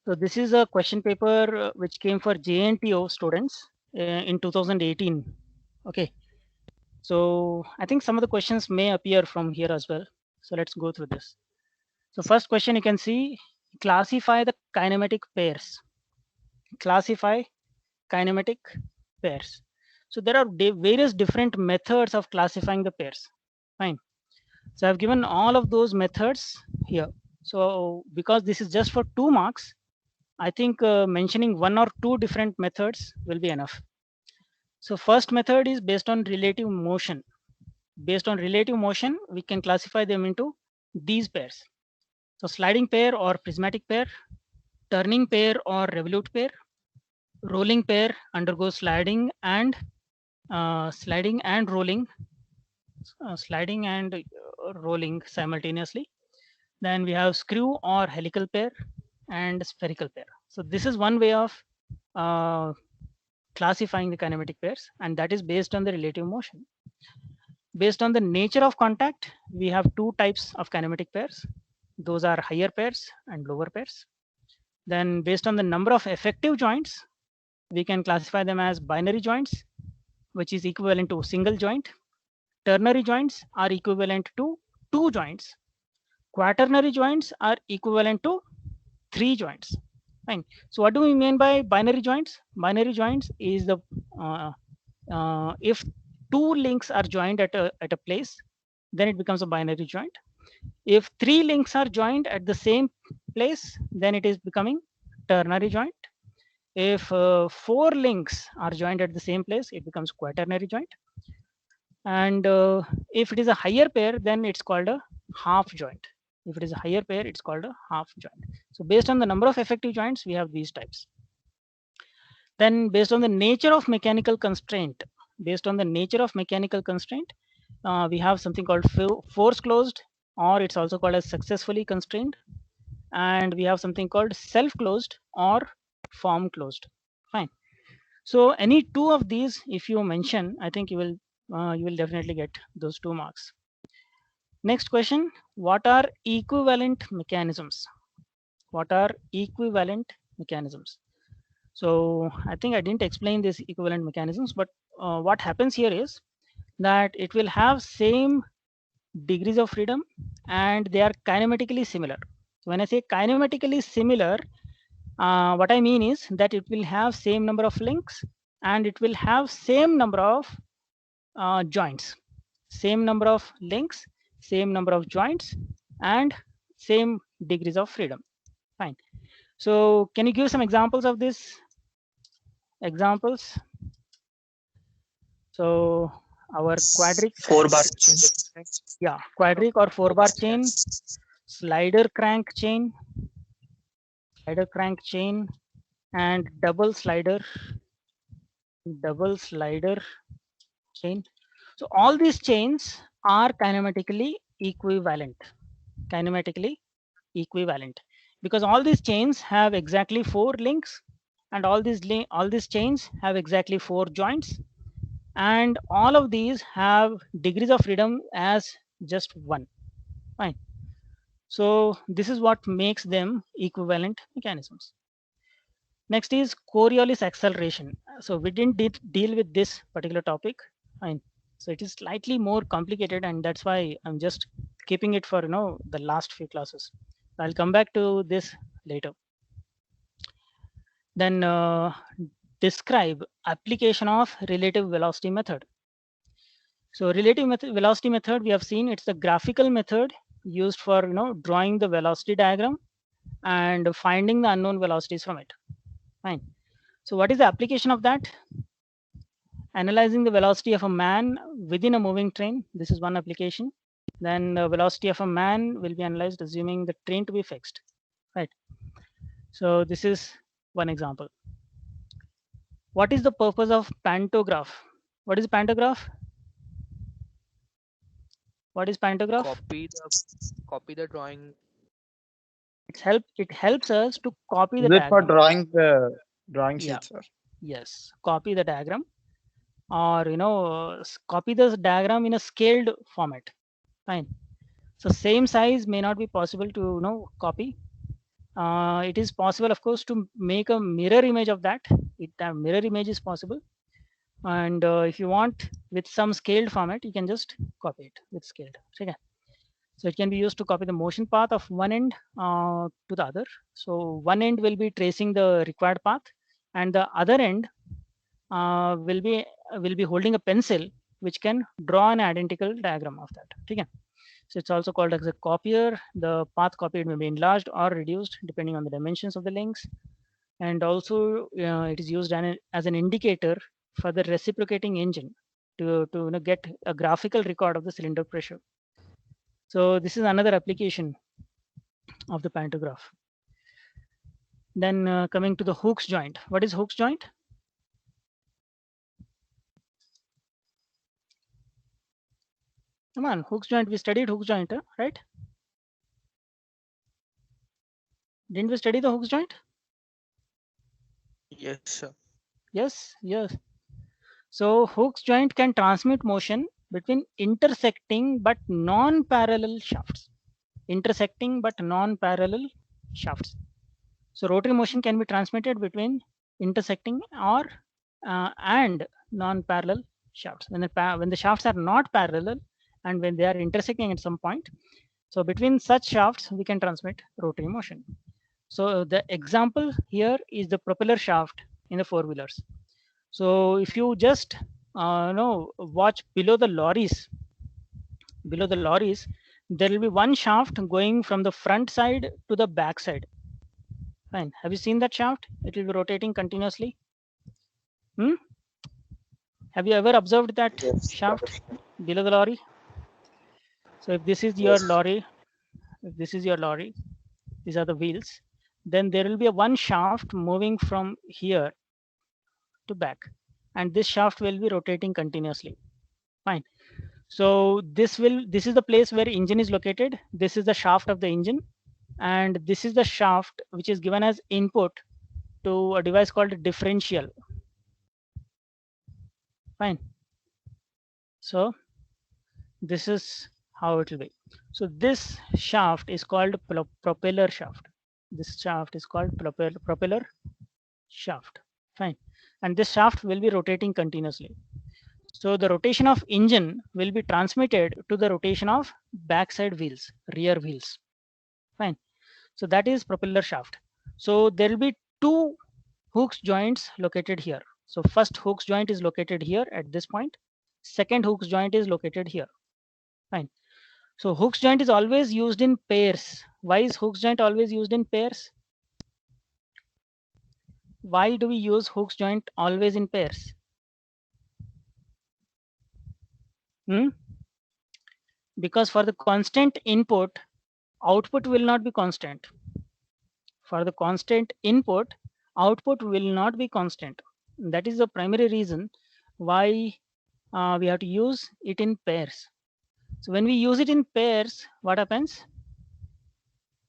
So this is a question paper which came for JNTO students in 2018. Okay. So I think some of the questions may appear from here as well. So let's go through this. So first question you can see, classify the kinematic pairs. Classify kinematic pairs. So there are various different methods of classifying the pairs. Fine. So I've given all of those methods here. So because this is just for 2 marks, I think mentioning 1 or 2 different methods will be enough. So first method is based on relative motion. Based on relative motion, we can classify them into these pairs. So sliding pair or prismatic pair, turning pair or revolute pair, rolling pair undergoes sliding and rolling, sliding and rolling simultaneously. Then we have screw or helical pair and spherical pair. So this is one way of classifying the kinematic pairs, and that is based on the relative motion. Based on the nature of contact, we have 2 types of kinematic pairs. Those are higher pairs and lower pairs. Then based on the number of effective joints, we can classify them as binary joints, which is equivalent to single joint. Ternary joints are equivalent to 2 joints. Quaternary joints are equivalent to 3 joints. Fine. So what do we mean by binary joints? Binary joints is the if 2 links are joined at a place, then it becomes a binary joint. If 3 links are joined at the same place, then it is becoming ternary joint. If 4 links are joined at the same place, it becomes quaternary joint. And if it is a higher pair, then it's called a half joint. If it is a higher pair, it's called a half joint. So based on the number of effective joints, we have these types. Then based on the nature of mechanical constraint, we have something called force closed, or it's also called as successfully constrained. And we have something called self closed or form closed. Fine. So any 2 of these, if you mention, I think you will definitely get those 2 marks. Next question, what are equivalent mechanisms? What are equivalent mechanisms? So I think I didn't explain this equivalent mechanisms, but what happens here is that it will have same degrees of freedom and they are kinematically similar. So when I say kinematically similar, what I mean is that it will have same number of links and it will have same number of joints, same number of links, same number of joints, and same degrees of freedom. Fine. So can you give some examples of this? Examples. So our quadric, 4-bar chain. yeah, quadric or 4-bar chain, slider crank chain, and double slider chain. So all these chains are kinematically equivalent. Because all these chains have exactly 4 links, and all these chains have exactly 4 joints, and all of these have degrees of freedom as just 1. Fine. So this is what makes them equivalent mechanisms. Next is Coriolis acceleration. So we didn't deal with this particular topic. Fine. So it is slightly more complicated, and that's why I'm just keeping it for the last few classes. I'll come back to this later. Then describe application of relative velocity method. So relative velocity method, we have seen it's a graphical method used for drawing the velocity diagram and finding the unknown velocities from it. Fine. So what is the application of that? Analyzing the velocity of a man within a moving train. This is one application. Then the velocity of a man will be analyzed assuming the train to be fixed. Right. So this is one example. What is the purpose of pantograph? What is pantograph? What is pantograph? Copy the drawing. It helps us to copy the Is it for diagram. drawing the drawing Yeah. sheet, sir? Yes, copy the diagram, or copy the diagram in a scaled format. Fine. So same size may not be possible to copy. It is possible, of course, to make a mirror image of that. Mirror image is possible, and if you want with some scaled format, you can just copy it with scaled. Okay. So it can be used to copy the motion path of one end to the other. So one end will be tracing the required path, and the other end will be holding a pencil which can draw an identical diagram of that. Okay. So it's also called as a copier. The path copied may be enlarged or reduced depending on the dimensions of the links, and also it is used as an indicator for the reciprocating engine to get a graphical record of the cylinder pressure. So this is another application of the pantograph. Then coming to the Hooke's joint. What is Hooke's joint? Come on, Hooke's joint. We studied Hooke's joint, right? Didn't we study the Hooke's joint? Yes, sir. Yes. So Hooke's joint can transmit motion between intersecting but non-parallel shafts. So rotary motion can be transmitted between intersecting or and non-parallel shafts. When the shafts are not parallel and when they are intersecting at some point, so between such shafts we can transmit rotary motion. So the example here is the propeller shaft in the four-wheelers. So if you just watch below the lorries, there will be one shaft going from the front side to the back side. Fine. Have you seen that shaft? It will be rotating continuously. Have you ever observed that shaft below the lorry? So if this is your lorry, these are the wheels, then there will be one shaft moving from here to back, and this shaft will be rotating continuously. Fine. So this is the place where engine is located. This is the shaft of the engine, and this is the shaft which is given as input to a device called a differential. Fine. So this is how it will be. So this shaft is called propeller shaft. This shaft is called propeller shaft. Fine. And this shaft will be rotating continuously. So the rotation of engine will be transmitted to the rotation of backside wheels, rear wheels. Fine. So that is propeller shaft. So there will be two hooks joints located here. So first hooks joint is located here at this point. Second hooks joint is located here. Fine. So hooks joint is always used in pairs. Why is hooks joint always used in pairs? Why do we use hooks joint always in pairs? Because for the constant input, output will not be constant. For the constant input, output will not be constant. That is the primary reason why we have to use it in pairs. So when we use it in pairs, what happens?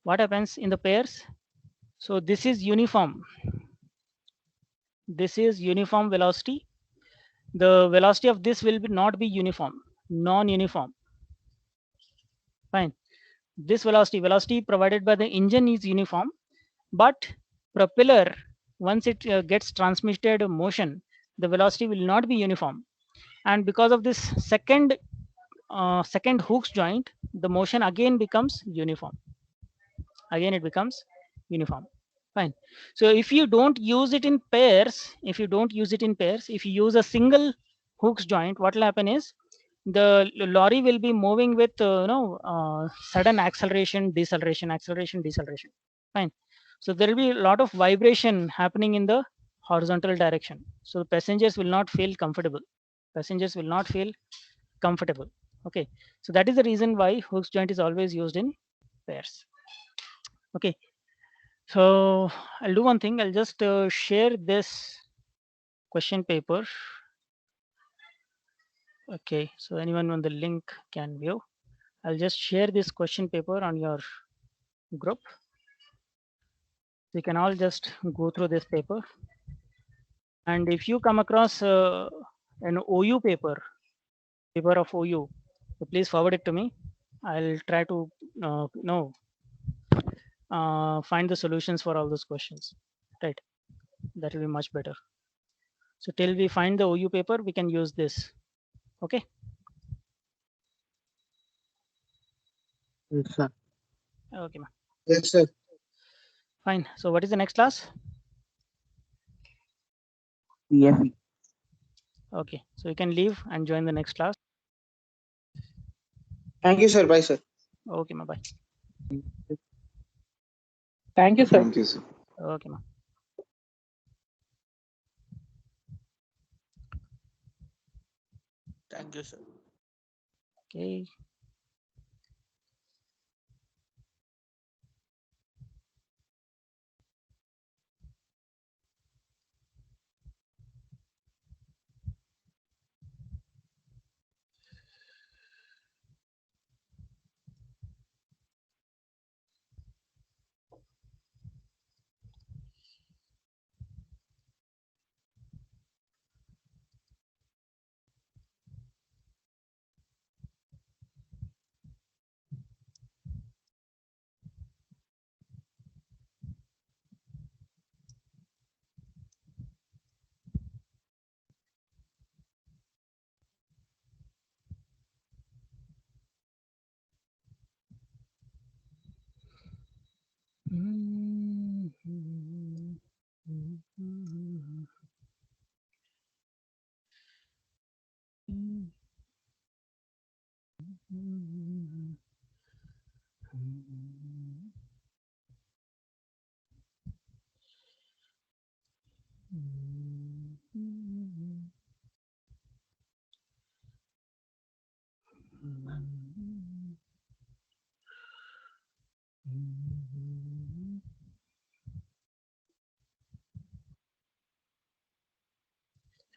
What happens in the pairs? So this is uniform. This is uniform velocity. The velocity of this will not be uniform, non-uniform. Fine. This velocity provided by the engine is uniform, but propeller, once it gets transmitted motion, the velocity will not be uniform. And because of this second hooks joint, the motion again becomes uniform. Again it becomes uniform. Fine. So if you don't use it in pairs, if you use a single hooks joint, what will happen is the lorry will be moving with sudden acceleration, deceleration, acceleration, deceleration. Fine. So there will be a lot of vibration happening in the horizontal direction. So passengers will not feel comfortable. Passengers will not feel comfortable. Okay. So that is the reason why hooks joint is always used in pairs. Okay. So I'll do one thing. I'll just share this question paper. Okay. So anyone on the link can view. I'll just share this question paper on your group. You can all just go through this paper. And if you come across an OU paper of OU, so please forward it to me. I'll try to find the solutions for all those questions. Right. That will be much better. So till we find the OU paper, we can use this. Okay. Yes, sir. Okay, ma. Yes, sir. Fine. So what is the next class? PFE. Okay. So you can leave and join the next class. Thank you, sir. Bye, sir. Okay, ma. Bye. Thank you, sir. Thank you, sir. Okay, ma. Thank you, sir. Okay.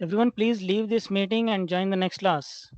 Everyone, please leave this meeting and join the next class.